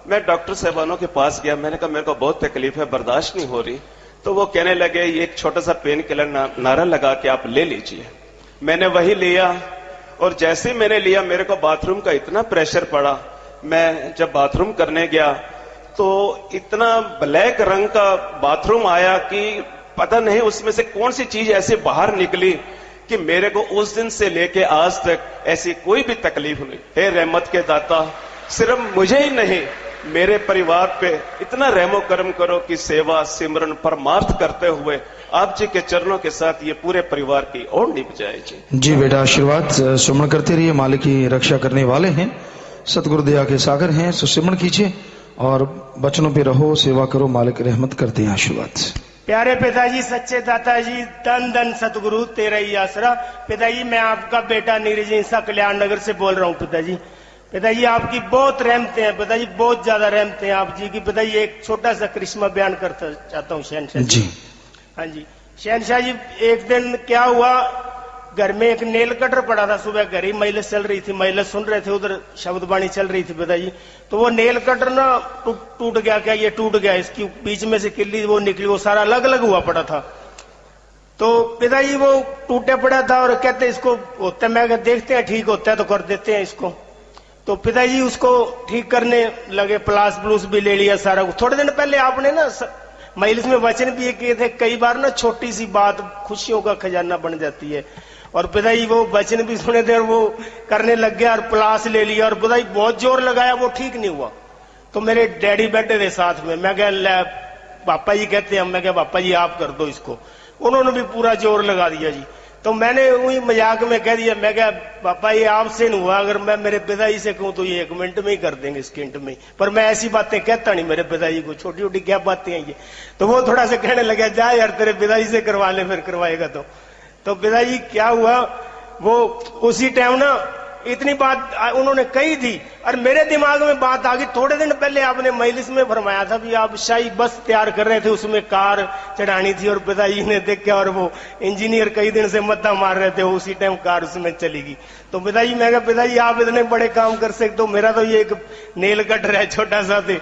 मैं डॉक्टर साहबानों के पास गया, मैंने कहा मेरे को बहुत तकलीफ है, बर्दाश्त नहीं हो रही। तो वो कहने लगे ये एक छोटा सा पेन किलर नारा लगा के आप ले लीजिए। मैंने वही लिया और जैसे ही मैंने लिया मेरे को बाथरूम का इतना प्रेशर पड़ा। मैं जब बाथरूम करने गया तो इतना ब्लैक रंग का बाथरूम आया कि पता नहीं उसमें से कौन सी चीज ऐसे बाहर निकली कि मेरे को उस दिन से लेके आज तक ऐसी कोई भी तकलीफ नहीं। हे रहमत के दाता, सिर्फ मुझे ही नहीं मेरे परिवार पे इतना रहमो करम करो कि सेवा सिमरन परमार्थ करते हुए आप जी के चरणों के साथ ये पूरे परिवार की ओर निभ जाए जी। जी बेटा आशीर्वाद सुमन करते रहिए, मालिक की रक्षा करने वाले हैं, सतगुरु दया के सागर हैं। सो सिमरन कीजिए और बचनों पे रहो, सेवा करो, मालिक रहमत करते हैं। आशीर्वाद। प्यारे पिताजी, सच्चे दाता जी, धन धन सतगुरु तेरा ही आसरा। पिताजी मैं आपका बेटा नीरज इंसा कल्याण नगर से बोल रहा हूँ। पिताजी आपकी बहुत रहमतें हैं पिताजी, बहुत ज्यादा रहमतें हैं आप जी की। पिताजी एक छोटा सा करिश्मा बयान करता चाहता हूँ शहनशाह जी। हाँ जी शहनशाह जी, एक दिन क्या हुआ, घर में एक नेल कटर पड़ा था। सुबह घर ही महिला चल रही थी, महिला सुन रहे थे, उधर शब्दवाणी चल रही थी पिताजी। तो वो नेल कटर ना टूट गया। क्या ये टूट गया? इसकी बीच में से किल्ली वो निकली, वो सारा अलग अलग हुआ पड़ा था। तो पिताजी वो टूटे पड़ा था और कहते इसको होता है, मैं अगर देखते हैं ठीक होता है तो कर देते हैं इसको। तो पिताजी उसको ठीक करने लगे, प्लास ब्लूस भी ले लिया सारा। थोड़े दिन पहले आपने ना महिला में वचन भी किए थे, कई बार ना छोटी सी बात खुशियों का खजाना बन जाती है। और पिताजी वो वचन भी सुने थे और वो करने लग गया और प्लास ले लिया और पिताजी बहुत जोर लगाया, वो ठीक नहीं हुआ। तो मेरे डैडी बैठे थे साथ में, मैं क्या पापा जी कहते हैं, मैं क्या पापा जी आप कर दो इसको। उन्होंने भी पूरा जोर लगा दिया जी। तो मैंने वही मजाक में कह दिया, मैं क्या पापा ये आपसे नहीं हुआ, अगर मैं मेरे पिताजी से कहूं तो ये 1 मिनट में ही कर देंगे, सेकंड में ही। पर मैं ऐसी बातें कहता नहीं मेरे पिताजी को, छोटी छोटी क्या बातें हैं ये। तो वो थोड़ा सा कहने लगा, जा यार तेरे पिताजी से करवा ले, फिर करवाएगा तो पिताजी क्या हुआ, वो उसी टाइम ना इतनी बात उन्होंने कही थी और मेरे दिमाग में बात आ गई। थोड़े दिन पहले आपने मजलिस में फरमाया था भी आप शाही बस तैयार कर रहे थे, उसमें कार चढ़ानी थी और पिताजी ने देखा और वो इंजीनियर कई दिन से मत्था मार रहे थे, उसी टाइम कार उसमें चलेगी। तो पिताजी मैं कहा पिताजी आप इतने बड़े काम कर सकते हो, मेरा तो ये एक नेल कटर है छोटा सा, थे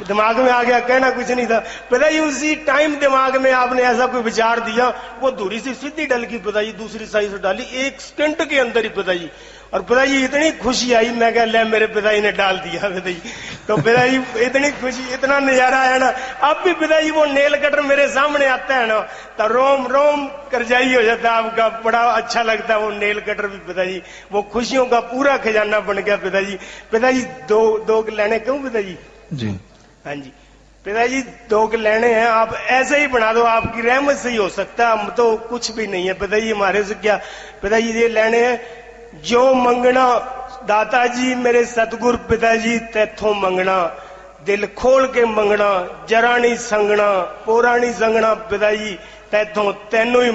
दिमाग में आ गया, कहना कुछ नहीं था। पिताजी उसी टाइम दिमाग में आपने ऐसा कोई विचार दिया, वो धुरी सी सीधी डल की पिताजी, दूसरी साइड से डाली 1 सेकंड के अंदर ही पिताजी। और पिताजी इतनी खुशी आई, मैं कह ले मेरे पिताजी ने डाल दिया पिताजी। तो पिताजी इतनी खुशी, इतना नजारा आया ना। अब भी पिताजी वो नेल कटर मेरे सामने आता है ना तो रोम रोम करजाई हो जाता है आपका, बड़ा अच्छा लगता है वो नेल कटर भी पिताजी। वो खुशियों का पूरा खजाना बन गया पिताजी। पिताजी दो लेने क्यों पिताजी जी? हाँ जी पिताजी 2 लेने हैं, आप ऐसे ही बना दो, आपकी रहमत से ही हो सकता है, हम तो कुछ भी नहीं है पिताजी हमारे से। क्या पिताजी ये लेने हैं, जो मंगना दाता जी मेरे सतगुर पिताजी तैथों मंगना, दिल खोल के मंगना, जरा नहीं संगना, पोरा नहीं संगना पिताजी तैथों, तेनों ही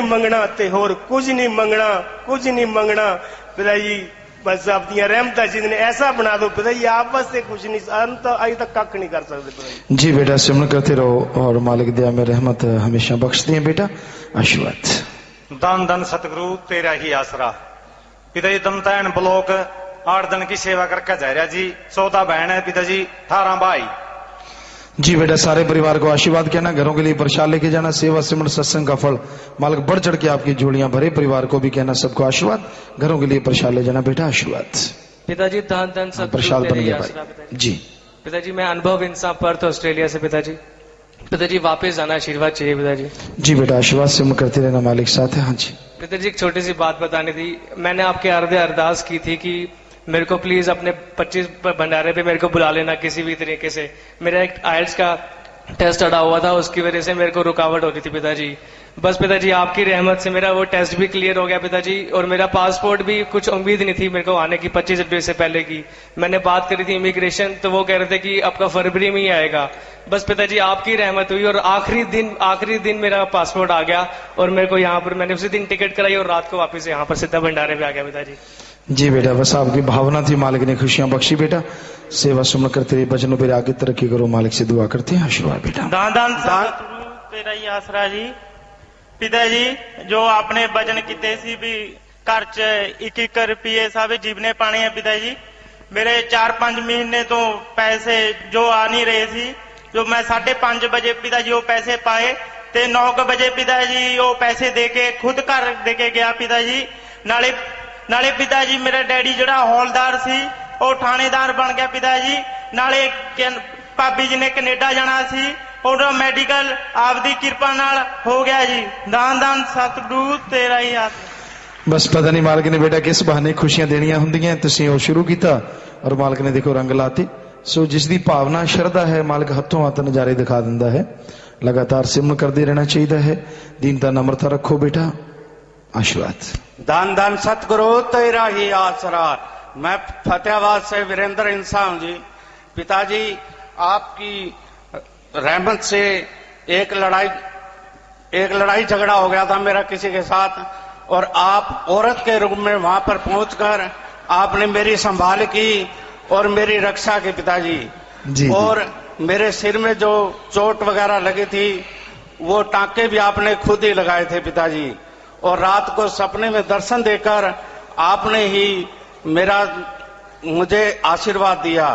मंगना ते होर कुछ नहीं मंगना, कुछ नहीं मंगना पिताजी। बस अपनी रहमत जितने ऐसा बना दो पिताजी, आप बस से कुछ नहीं, हम तो अभी तक कख नहीं कर सकते पिताजी। जी बेटा, सिमरन करते रहो और मालिक दया में रहमत हमेशा बख्शते हैं बेटा। आशीर्वाद। धन धन सतगुरु तेरा ही आसरा। पिताजी दमतैन ब्लॉक 8 दिन की सेवा करके जा रहा जी। 14 बहन है पिताजी, 18 भाई। जी बेटा, सारे परिवार को आशीर्वाद कहना, घरों के लिए प्रसाद लेके जाना, सेवा सिमरन सत्संग का फल मालिक बढ़ चढ़ के आपकी जोड़ियां भरे। परिवार को भी कहना सबको आशीर्वाद, घरों के लिए प्रसाद ले जाना बेटा। आशीर्वाद। पिताजी धन धन सतगुरु प्रसाद बन तेरा ही गया आसरा भाई पिताजी। जी। पिताजी मैं अनुभव इंसान पर्थ ऑस्ट्रेलिया से पिताजी वापस आना, आशीर्वाद चाहिए पिताजी। जी बेटा, आशीर्वाद सिमरन करते रहना, मालिक साथ है। हाँ जी पिताजी एक छोटी सी बात बतानी थी। मैंने आपके अर्धे अरदास की थी कि मेरे को प्लीज अपने 25 भंडारे पे मेरे को बुला लेना किसी भी तरीके से। मेरा एक आइल्स का टेस्ट अड़ा हुआ था, उसकी वजह से मेरे को रुकावट हो रही थी पिताजी। बस पिताजी आपकी रहमत से मेरा वो टेस्ट भी क्लियर हो गया पिताजी, और मेरा पासपोर्ट भी कुछ उम्मीद नहीं थी मेरे को आने की 25 अप्रैल से पहले की। मैंने बात करी थी इमिग्रेशन, तो वो कह रहे थे कि आपका फरवरी में ही आएगा। बस पिताजी आपकी रहमत हुई और आखिरी दिन मेरा पासपोर्ट आ गया और मेरे को यहाँ पर मैंने उसी दिन टिकट कराई और रात को वापस यहाँ पर सीधा भंडारे पे आ गया पिताजी। जी बेटा, बस आपकी भावना थी, मालिक ने खुशियां बख्शी बेटा। सेवा सुमन करते रहिए, बचनों पर आगे तरक्की करो, मालिक से दुआ करते हैं। आशीर्वाद बेटा। दान दान तेरा ही आसरा जी। पिताजी जो आपने वचन किए सी भी घर च 1-1 रुपये सब जीवने पाने हैं पिताजी, मेरे 4-5 महीने तो पैसे जो आ नहीं रहे सी, जो मैं 5:30 बजे पिताजी वो पैसे पाए ते 9 बजे पिताजी वो पैसे देके खुद घर देके गया पिताजी। नाले पिताजी मेरा डैडी जड़ा हौलदार सी वो थानेदार बन गया पिताजी। नाले भाभी जी ने कनेडा जाना सी, और मैडिकल आपदी किरपा नाल हो गया जी। दान दान सतगुरु तेरा ही आसरा। बस पता नहीं मालिक ने बेटा किस बहाने खुशियां देनियां ਹੁੰਦੀਆਂ, ਤੁਸੀਂ ਉਹ ਸ਼ੁਰੂ ਕੀਤਾ और मालिक ने देखो रंग लाते। सो जिस दी भावना श्रद्धा है, मालिक हथों हथ नजारे दिखा दिंदा है। लगातार सिमरन करते रहना चाहिए है। दीनता नम्रता रखो बेटा। आशीर्वाद। धन धन सतगुरु तेरा ही आसरा। मैं फतेहाबाद से वीरेंद्र इंसान जी। पिताजी आपकी रहमत से एक लड़ाई झगड़ा हो गया था मेरा किसी के साथ, और आप औरत के रूप में वहां पर पहुंचकर आपने मेरी संभाल की और मेरी रक्षा की पिताजी जी। और मेरे सिर में जो चोट वगैरह लगी थी वो टांके भी आपने खुद ही लगाए थे पिताजी। और रात को सपने में दर्शन देकर आपने ही मुझे आशीर्वाद दिया।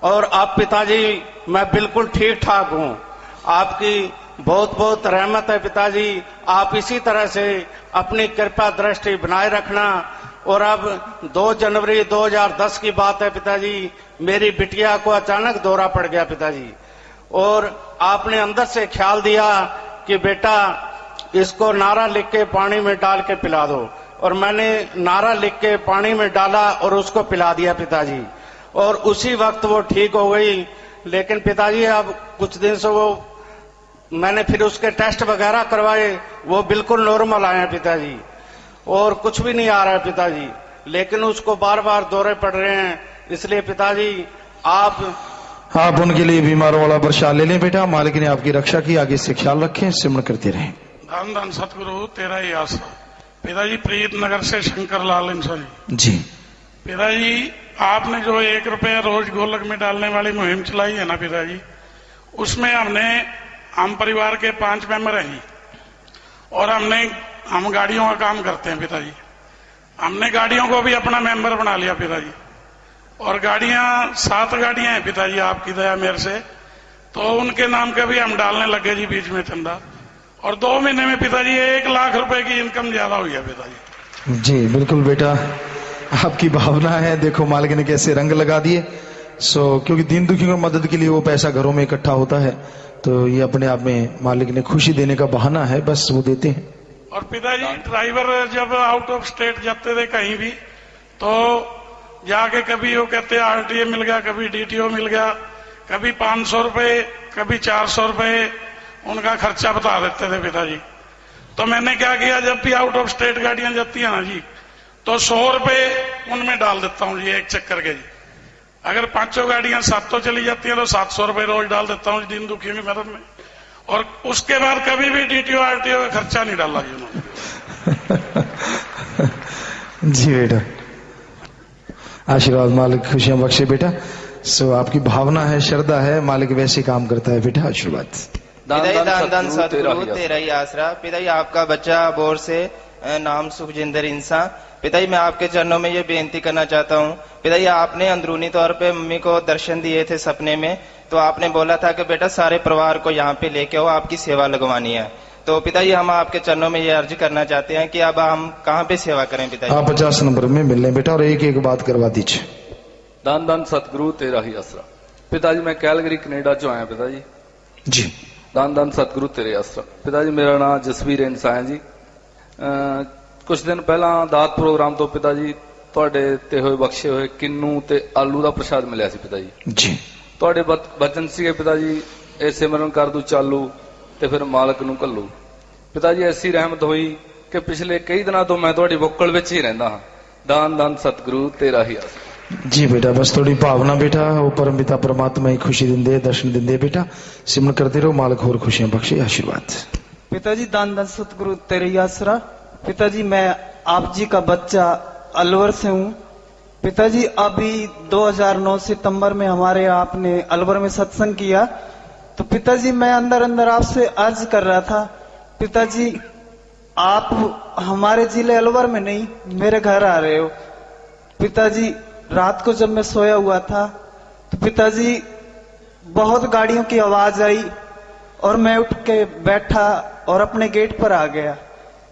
और अब पिताजी मैं बिल्कुल ठीक ठाक हूँ। आपकी बहुत बहुत रहमत है पिताजी। आप इसी तरह से अपनी कृपा दृष्टि बनाए रखना। और अब 2 जनवरी 2010 की बात है पिताजी, मेरी बिटिया को अचानक दौरा पड़ गया पिताजी, और आपने अंदर से ख्याल दिया कि बेटा इसको नारा लिख के पानी में डाल के पिला दो। और मैंने नारा लिख के पानी में डाला और उसको पिला दिया पिताजी, और उसी वक्त वो ठीक हो गई। लेकिन पिताजी अब कुछ दिन से मैंने फिर उसके टेस्ट वगैरह करवाए, वो बिल्कुल नॉर्मल आए हैं पिताजी, और कुछ भी नहीं आ रहा है पिताजी। लेकिन उसको बार बार दौरे पड़ रहे हैं। इसलिए पिताजी आप उनके लिए बीमारों वाला प्रसाद ले लें बेटा। मालिक ने आपकी रक्षा की, आगे से ख्याल रखें, सिमरण करते रहें। धन धन सतगुरु तेरा ही आसरा। पिताजी प्रीत नगर से शंकर लाल इंसान जी। पिताजी आपने जो 1 रुपया रोज गोलक में डालने वाली मुहिम चलाई है ना पिताजी, उसमें हम परिवार के 5 मेंबर हैं जी, और हम गाड़ियों का काम करते हैं पिताजी। हमने गाड़ियों को भी अपना मेंबर बना लिया पिताजी, और 7 गाड़ियां हैं पिताजी आपकी दया मेरे से, तो उनके नाम का भी हम डालने लगे जी बीच में चंदा। और 2 महीने में पिताजी 1 लाख रुपए की इनकम ज्यादा हुई है पिताजी। जी बिल्कुल बेटा, आपकी भावना है, देखो मालिक ने कैसे रंग लगा दिए। क्योंकि दीन दुखियों की मदद के लिए वो पैसा घरों में इकट्ठा होता है, तो ये अपने आप में मालिक ने खुशी देने का बहाना है, बस वो देते हैं। और पिताजी ड्राइवर जब आउट ऑफ स्टेट जाते थे कहीं भी, तो जाके कभी वो कहते आरटीए मिल गया, कभी डीटीओ मिल गया, कभी 500 रुपए, कभी 400 रुपए उनका खर्चा बता देते थे पिताजी। तो मैंने क्या किया, जब भी आउट ऑफ स्टेट गाड़ियां जाती है ना जी, तो 100 रुपए उनमें डाल देता हूँ जी, 1 चक्कर के जी। अगर 5 गाड़ियां 7 चली जाती हैं तो 700 रुपए रोज डाल देता हूँ दीन दुखियों की मदद में। और उसके बाद कभी भी डीटीओ आरटीओ का खर्चा नहीं डाला जी उन्होंने। जी बेटा, आशीर्वाद मालिक खुशियां बख्शे बेटा। आपकी भावना है, श्रद्धा है, मालिक वैसे काम करता है बेटा। आशीर्वाद। दान सतगुरु तेरा ही आसरा। पिताजी आपका बच्चा बोर से नाम सुखजिंदर इंसान। पिताजी मैं आपके चरणों में ये बेनती करना चाहता हूँ। पिताजी आपने अंदरूनी तौर पे मम्मी को दर्शन दिए थे सपने में, तो आपने बोला था कि बेटा सारे परिवार को यहाँ पे लेके आओ, आपकी सेवा लगवानी है। तो पिताजी हम आपके चरणों में ये अर्ज करना चाहते हैं कि अब हम कहाँ पे सेवा करें पिताजी? आप 50 नंबर में मिल लें बेटा, और एक बात करवा दीजिए। दान दान सतगुरु तेरा ही आसरा। पिताजी मैं कैलगरी कनेडा चो आया पिताजी जी। दान दान सतगुरु तेरे आसरा। पिताजी मेरा नाम जसवीर इंसा है जी। कुछ दिन पहला दात प्रोग्राम तो पिताजी ਤੁਹਾਡੇ ਤੇ ਹੋਏ ਬਖਸ਼ੇ ਹੋਏ ਕਿੰਨੂ ਤੇ ਆਲੂ ਦਾ ਪ੍ਰਸ਼ਾਦ ਮਿਲਿਆ ਸੀ ਪਿਤਾਜੀ ਜੀ। ਤੁਹਾਡੇ ਬਚਨ ਸੀਗੇ ਪਿਤਾਜੀ, ਇਹ ਸਿਮਰਨ ਕਰ ਦੂ ਚਾਲੂ ਤੇ ਫਿਰ ਮਾਲਕ ਨੂੰ ਘੱਲੂ। ਪਿਤਾਜੀ ਐਸੀ ਰਹਿਮਤ ਹੋਈ ਕਿ ਪਿਛਲੇ ਕਈ ਦਿਨਾਂ ਤੋਂ ਮੈਂ ਤੁਹਾਡੀ ਬੁੱਕਲ ਵਿੱਚ ਹੀ ਰਹਿੰਦਾ ਹਾਂ। ਦਾਨ ਦਾਨ ਸਤਿਗੁਰੂ ਤੇਰਾ ਹੀ ਆਸਰਾ। जी बेटा, बस थोड़ी भावना बेटा, वो परम पिता परमात्मा ही खुशी दिंदे, दर्शन दिंदे बेटा। सिमरन करते रहो, मालिक और खुशियां बख्शे। आशीर्वाद। पिताजी दान दान सतगुरु तेरे ही आसरा। पिताजी मैं आप जी का बच्चा अलवर से हूँ। पिताजी अभी 2009 सितंबर में हमारे आपने अलवर में सत्संग किया, तो पिताजी मैं अंदर अंदर आपसे अर्ज कर रहा था, पिताजी आप हमारे जिले अलवर में नहीं मेरे घर आ रहे हो। पिताजी रात को जब मैं सोया हुआ था तो पिताजी बहुत गाड़ियों की आवाज आई और मैं उठ के बैठा और अपने गेट पर आ गया।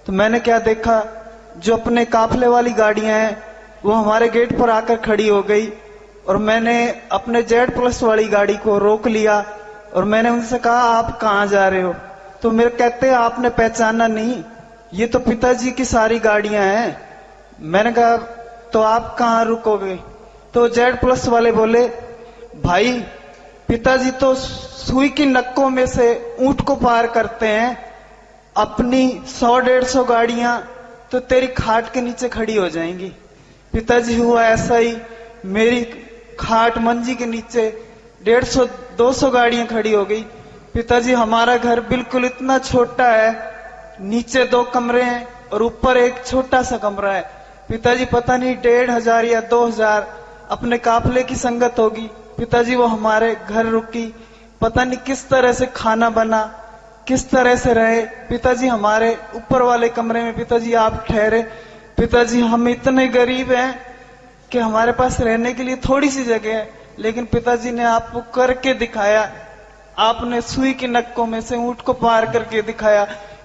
तो मैंने क्या देखा, जो अपने काफले वाली गाड़ियां हैं वो हमारे गेट पर आकर खड़ी हो गई, और मैंने अपने Z+ वाली गाड़ी को रोक लिया और मैंने उनसे कहा आप कहाँ जा रहे हो? तो मेरे कहते हैं आपने पहचाना नहीं, ये तो पिताजी की सारी गाड़ियां हैं। मैंने कहा तो आप कहाँ रुकोगे? तो Z+ वाले बोले भाई पिताजी तो सुई की नक्कों में से ऊंट को पार करते हैं, अपनी 100-150 गाड़ियां तो तेरी खाट के नीचे खड़ी हो जाएंगी। पिताजी हुआ ऐसा ही, मेरी खाट मंजी के नीचे 150-200 गाड़ियां खड़ी हो गई। पिताजी हमारा घर बिल्कुल इतना छोटा है, नीचे 2 कमरे हैं और ऊपर एक छोटा सा कमरा है। पिताजी पता नहीं 1500 या 2000 अपने काफले की संगत होगी। पिताजी वो हमारे घर रुकी, पता नहीं किस तरह से खाना बना, किस तरह से रहे। पिताजी हमारे ऊपर वाले कमरे में पिताजी आप ठहरे। पिताजी हम इतने गरीब हैं कि हमारे पास रहने के लिए थोड़ी सी जगह है, लेकिन पिताजी ने आपको करके दिखाया। आपने सुई की नक्कों में से ऊंट को पार करके दिखाया।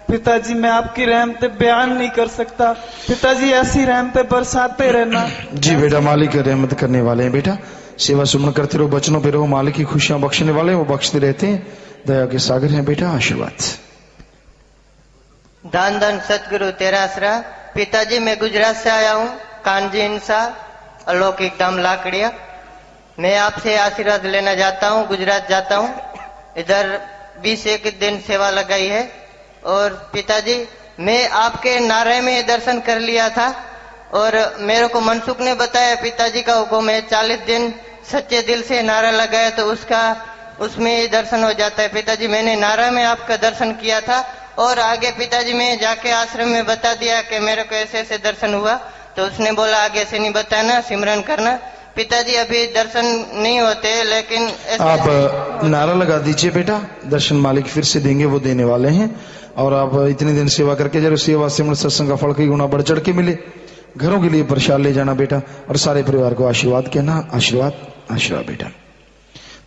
पिताजी मैं आपकी रहमतें बयान नहीं कर सकता। पिताजी ऐसी रहमतें बरसाते रहना। जी बेटा, मालिक रहमत करने वाले हैं बेटा। सेवा सुमन करते रहो, बचनों पे रहो। मालिक की खुशियां बख्शने वाले, वो बख्शते रहते हैं। दया के सागर हैं बेटा, आशीर्वाद। धन धन सतगुरु तेरा आसरा। पिताजी मैं गुजरात से आया हूँ, कानजी इंसा अलौकिक धाम लाकड़िया। मैं आपसे आशीर्वाद लेना चाहता हूँ। गुजरात जाता हूँ, इधर 20-21 दिन सेवा लगाई है। और पिताजी मैं आपके नारे में दर्शन कर लिया था और मेरे को मनसुख ने बताया पिताजी का हुक्म है 40 दिन सच्चे दिल से नारा लगाया तो उसमें ही दर्शन हो जाता है। पिताजी मैंने नारा में आपका दर्शन किया था और आगे पिताजी मैं जाके आश्रम में बता दिया कि मेरे को ऐसे ऐसे दर्शन हुआ, तो उसने बोला आगे से नहीं बताना, सिमरन करना। पिताजी अभी दर्शन नहीं होते, लेकिन आप नारा लगा दीजिए बेटा, दर्शन मालिक फिर से देंगे, वो देने वाले हैं। और आप इतने दिन सेवा करके जरूर सेवा सिमरन सत्संग का फल कई गुना बढ़ चढ़ के मिले। घरों के लिए प्रसाद ले जाना बेटा, और सारे परिवार को आशीर्वाद कहना। आशीर्वाद आशीर्वाद बेटा।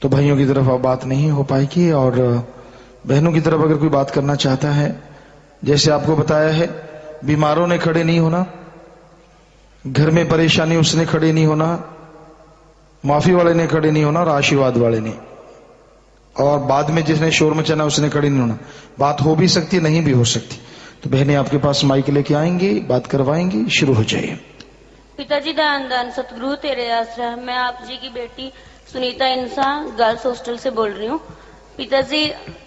तो भाइयों की तरफ अब बात नहीं हो पाएगी, और बहनों की तरफ अगर कोई बात करना चाहता है, जैसे आपको बताया है, बीमारों ने खड़े नहीं होना, घर में परेशानी उसने खड़े नहीं होना, माफी वाले ने खड़े नहीं होना, और आशीर्वाद वाले ने। और बाद में जिसने शोर मचाना उसने खड़े नहीं होना। बात हो भी सकती है, नहीं भी हो सकती। तो बहनें आपके पास माइक लेके आएंगी, बात करवाएंगी। शुरू हो जाइए। पिताजी दान दान सतगुरु तेरे आसरा। मैं आप जी की बेटी सुनीता इंसा गर्ल्स हॉस्टल से बोल रही हूँ। पिताजी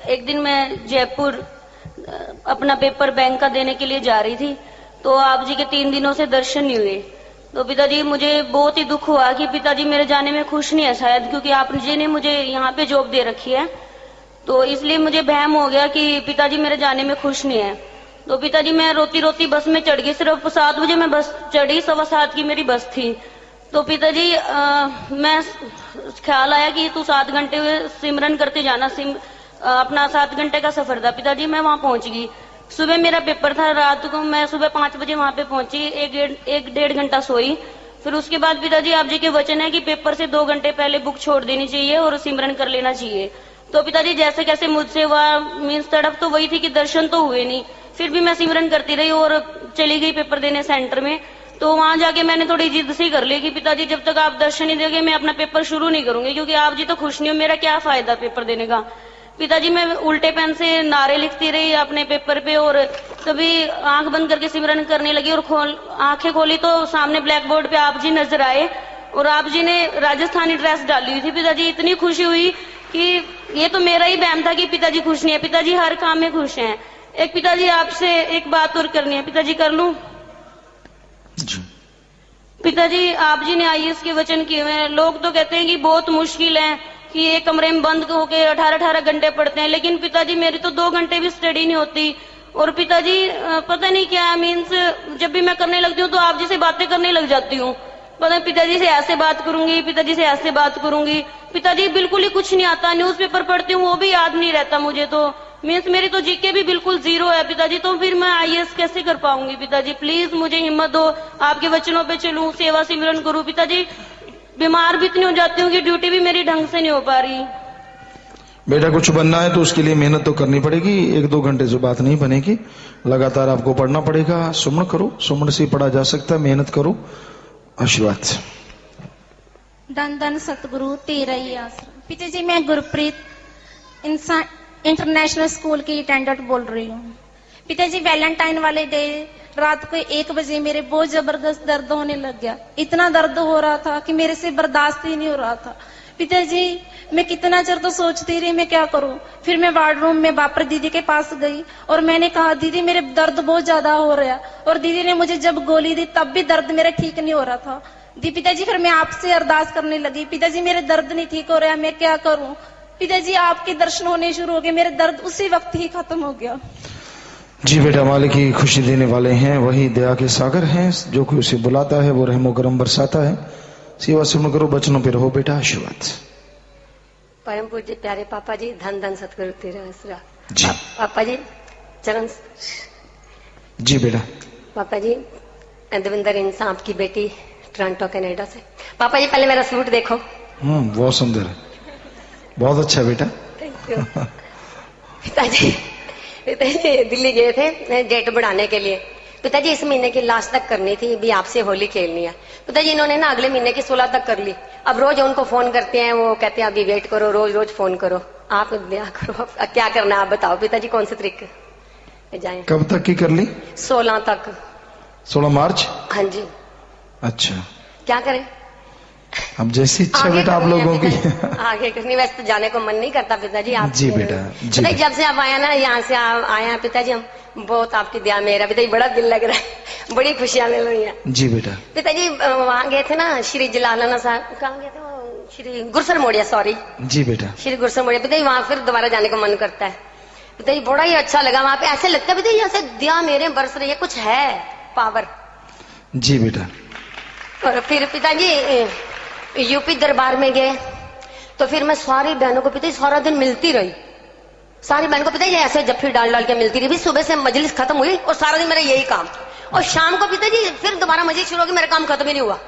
एक दिन मैं जयपुर अपना पेपर बैंक का देने के लिए जा रही थी, तो आप जी के 3 दिनों से दर्शन नहीं हुए। तो पिताजी मुझे बहुत ही दुख हुआ कि पिताजी मेरे जाने में खुश नहीं है शायद, क्योंकि आप जी ने मुझे यहाँ पे जॉब दे रखी है, तो इसलिए मुझे वहम हो गया कि पिताजी मेरे जाने में खुश नहीं है। तो पिताजी मैं रोती रोती बस में चढ़ गई। सिर्फ 7 बजे मैं बस चढ़ी, 7:15 की मेरी बस थी। तो पिताजी मैं ख्याल आया कि तू 7 घंटे सिमरन करते जाना। अपना 7 घंटे का सफर था पिताजी। मैं वहां पहुंच गई। सुबह मेरा पेपर था, रात को मैं सुबह 5 बजे वहां पे पहुंची। 1-1.5 घंटा सोई। फिर उसके बाद पिताजी आप जी के वचन है कि पेपर से 2 घंटे पहले बुक छोड़ देनी चाहिए और सिमरन कर लेना चाहिए। तो पिताजी जैसे कैसे मुझसे वह मीन्स तड़प तो वही थी कि दर्शन तो हुए नहीं, फिर भी मैं सिमरन करती रही और चली गई पेपर देने सेंटर में। तो वहां जाके मैंने थोड़ी जिद सी कर ली कि पिताजी जब तक आप दर्शन नहीं देंगे मैं अपना पेपर शुरू नहीं करूंगी, क्योंकि आप जी तो खुश नहीं हो, मेरा क्या फायदा पेपर देने का। पिताजी मैं उल्टे पेन से नारे लिखती रही अपने पेपर पे, और कभी आंख बंद करके सिमरन करने लगी, और आंखें खोली तो सामने ब्लैक बोर्ड पे आप जी नजर आए, और आप जी ने राजस्थानी ड्रेस डाली हुई थी। पिताजी इतनी खुशी हुई कि ये तो मेरा ही वहम था कि पिताजी खुश नहीं है। पिताजी हर काम में खुश हैं। एक पिताजी आपसे एक बात और करनी है। पिताजी कर लूं? पिताजी आप जी ने IAS के वचन किए हुए हैं। लोग तो कहते हैं कि बहुत मुश्किल है कि एक कमरे में बंद होके 18-18 घंटे पढ़ते हैं, लेकिन पिताजी मेरी तो 2 घंटे भी स्टडी नहीं होती। और पिताजी पता नहीं क्या मीन्स जब भी मैं करने लगती हूँ तो आप जी से बातें करने लग जाती हूँ। पता नहीं पिताजी से ऐसे बात करूंगी, पिताजी से ऐसे बात करूंगी। पिताजी बिल्कुल ही कुछ नहीं आता। न्यूज़पेपर पढ़ती हूँ वो भी याद नहीं रहता मुझे, तो मीन्स मेरी तो जीके भी बिल्कुल 0 है पिताजी। तो फिर मैं IAS कैसे कर पाऊंगी? पिताजी प्लीज मुझे हिम्मत दो, आपके वचनों पे चलूं, सेवा सिमरन करूं। पिताजी बीमार भी इतनी हो जाती हूँ कि ड्यूटी भी मेरी ढंग से नहीं हो पा रही। बेटा कुछ बनना है तो उसके लिए मेहनत तो करनी पड़ेगी। 1-2 घंटे से बात नहीं बनेगी, लगातार आपको पढ़ना पड़ेगा। सुमन करो, सुमन से पढ़ा जा सकता है, मेहनत करो। आशीर्वाद। धन धन सतगुरु तेरा ही आसरा। पिताजी मैं गुरप्रीत इंटरनेशनल स्कूल की अटेंडेंट बोल रही हूँ। पिताजी वैलेंटाइन वाले डे रात को 1 बजे मेरे बहुत जबरदस्त दर्द होने लग गया। इतना दर्द हो रहा था कि मेरे से बर्दाश्त ही नहीं हो रहा था। पिताजी मैं कितना चਿਰ तो सोचती रही मैं क्या करूं। फिर मैं वार्ड रूम में बापर दीदी के पास गई और मैंने कहा दीदी मेरे दर्द बहुत ज्यादा हो रहा है, और दीदी ने मुझे जब गोली दी तब भी दर्द मेरा ठीक नहीं हो रहा था। पिताजी फिर मैं आपसे अरदास करने लगी, पिताजी मेरे दर्द नहीं ठीक हो रहा है, मैं क्या करूं। पिताजी आपके दर्शन होने शुरू हो गए, मेरे दर्द उसी वक्त ही खत्म हो गया। जी बेटा, मालिक की खुशी देने वाले हैं, वही दया के सागर हैं। जो कोई उसे बुलाता है वो रहमो करम बरसाता है। सेवा सुन करो, बचनों पे रहो बेटा। आशीर्वाद। परम पूज्य प्यारे पापा जी, धन धन सतगुरु तेरा आसरा। जी पापा जी चरण। जी बेटा। पापा जी दविंदर इंसान आपकी बेटी टोरंटो कनाडा से। पापा जी पहले मेरा सूट देखो। बहुत सुंदर है, बहुत अच्छा बेटा। Thank you. पिताजी दिल्ली गए थे डेट बढ़ाने के लिए। पिताजी इस महीने की लास्ट तक करनी थी, भी आपसे होली खेलनी है। पिताजी इन्होंने ना अगले महीने की 16 तक कर ली। अब रोज उनको फोन करते हैं, वो कहते हैं अभी वेट करो, रोज रोज फोन करो। आप दया करो, अब क्या करना है आप बताओ पिताजी, कौन से तरीके जाए। कब तक की कर ली? 16 तक। 16 मार्च? हाँ जी। अच्छा, क्या करें, अब जैसी इच्छा बेटा आप लोगों की। आगे करनी, वैसे तो जाने को मन नहीं करता पिताजी। आप जी बेटा, जी पिताजी जब से आप आया ना, यहाँ से आए हैं पिताजी, हम बहुत आपकी दया मेरा पिताजी बड़ा दिल लग रहा है, बड़ी खुशियां मिल रही हैं। जी बेटा। पिताजी वहाँ गए थे ना श्री जलालाना साहब, कहाँ गए थे वो, श्री गुरसर मोड़िया, सॉरी। जी बेटा। श्री गुरसर मोड़िया पिताजी, वहाँ फिर दोबारा जाने को मन करता है पिताजी, बड़ा ही अच्छा लगा वहाँ पे। ऐसे लगता है पिताजी जैसे दया मेरे बरस रही है, कुछ है पावर। जी बेटा। और फिर पिताजी यूपी दरबार में गए तो फिर मैं सारी बहनों को पिताजी सारा दिन मिलती रही, सारी बहन को पिताजी ऐसे जफ्फी डाल डाल के मिलती रही। सुबह से मजलिस खत्म हुई और सारा दिन मेरा यही काम, और शाम को पिताजी फिर दोबारा मजलिस शुरू होगी, मेरा काम खत्म ही नहीं हुआ।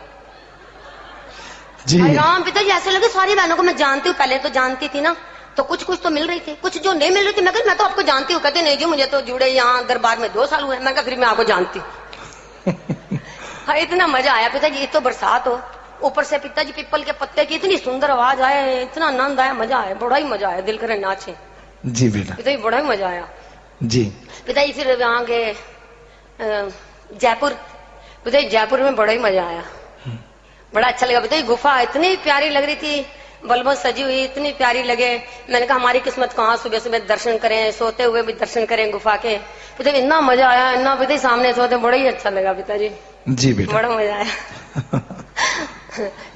जी राम पिताजी ऐसे लगे सारी बहनों को मैं जानती हूँ, पहले तो जानती थी ना, तो कुछ कुछ तो मिल रही थी, कुछ जो नहीं मिल रही थी मैं मैं तो आपको जानती हूँ। कहते नहीं जी मुझे तो जुड़े यहाँ दरबार में 2 साल हुए। मैं कहा फिर मैं आपको जानती हूँ। हाँ, इतना मजा आया पिताजी, ये तो बरसात हो, ऊपर से पिताजी पीपल के पत्ते की इतनी सुंदर आवाज आए, इतना आनंद आया, मजा आया, बड़ा ही मजा आया, दिल करे नाचे। जी बेटा। पिताजी बड़ा ही मजा आया। जी पिताजी फिर वहां गए जयपुर, पिताजी जयपुर में बड़ा ही मजा आया, बड़ा अच्छा लगा पिताजी। गुफा इतनी प्यारी लग रही थी, बल्बों सजी हुई, इतनी प्यारी लगे। मैंने कहा हमारी किस्मत कहाँ, सुबह सुबह दर्शन करें, सोते हुए भी दर्शन करें गुफा के। पिताजी इतना मजा आया, इतना पिताजी सामने सोते, बड़ा ही अच्छा लगा पिताजी। जी बेटा। बड़ा मजा आया।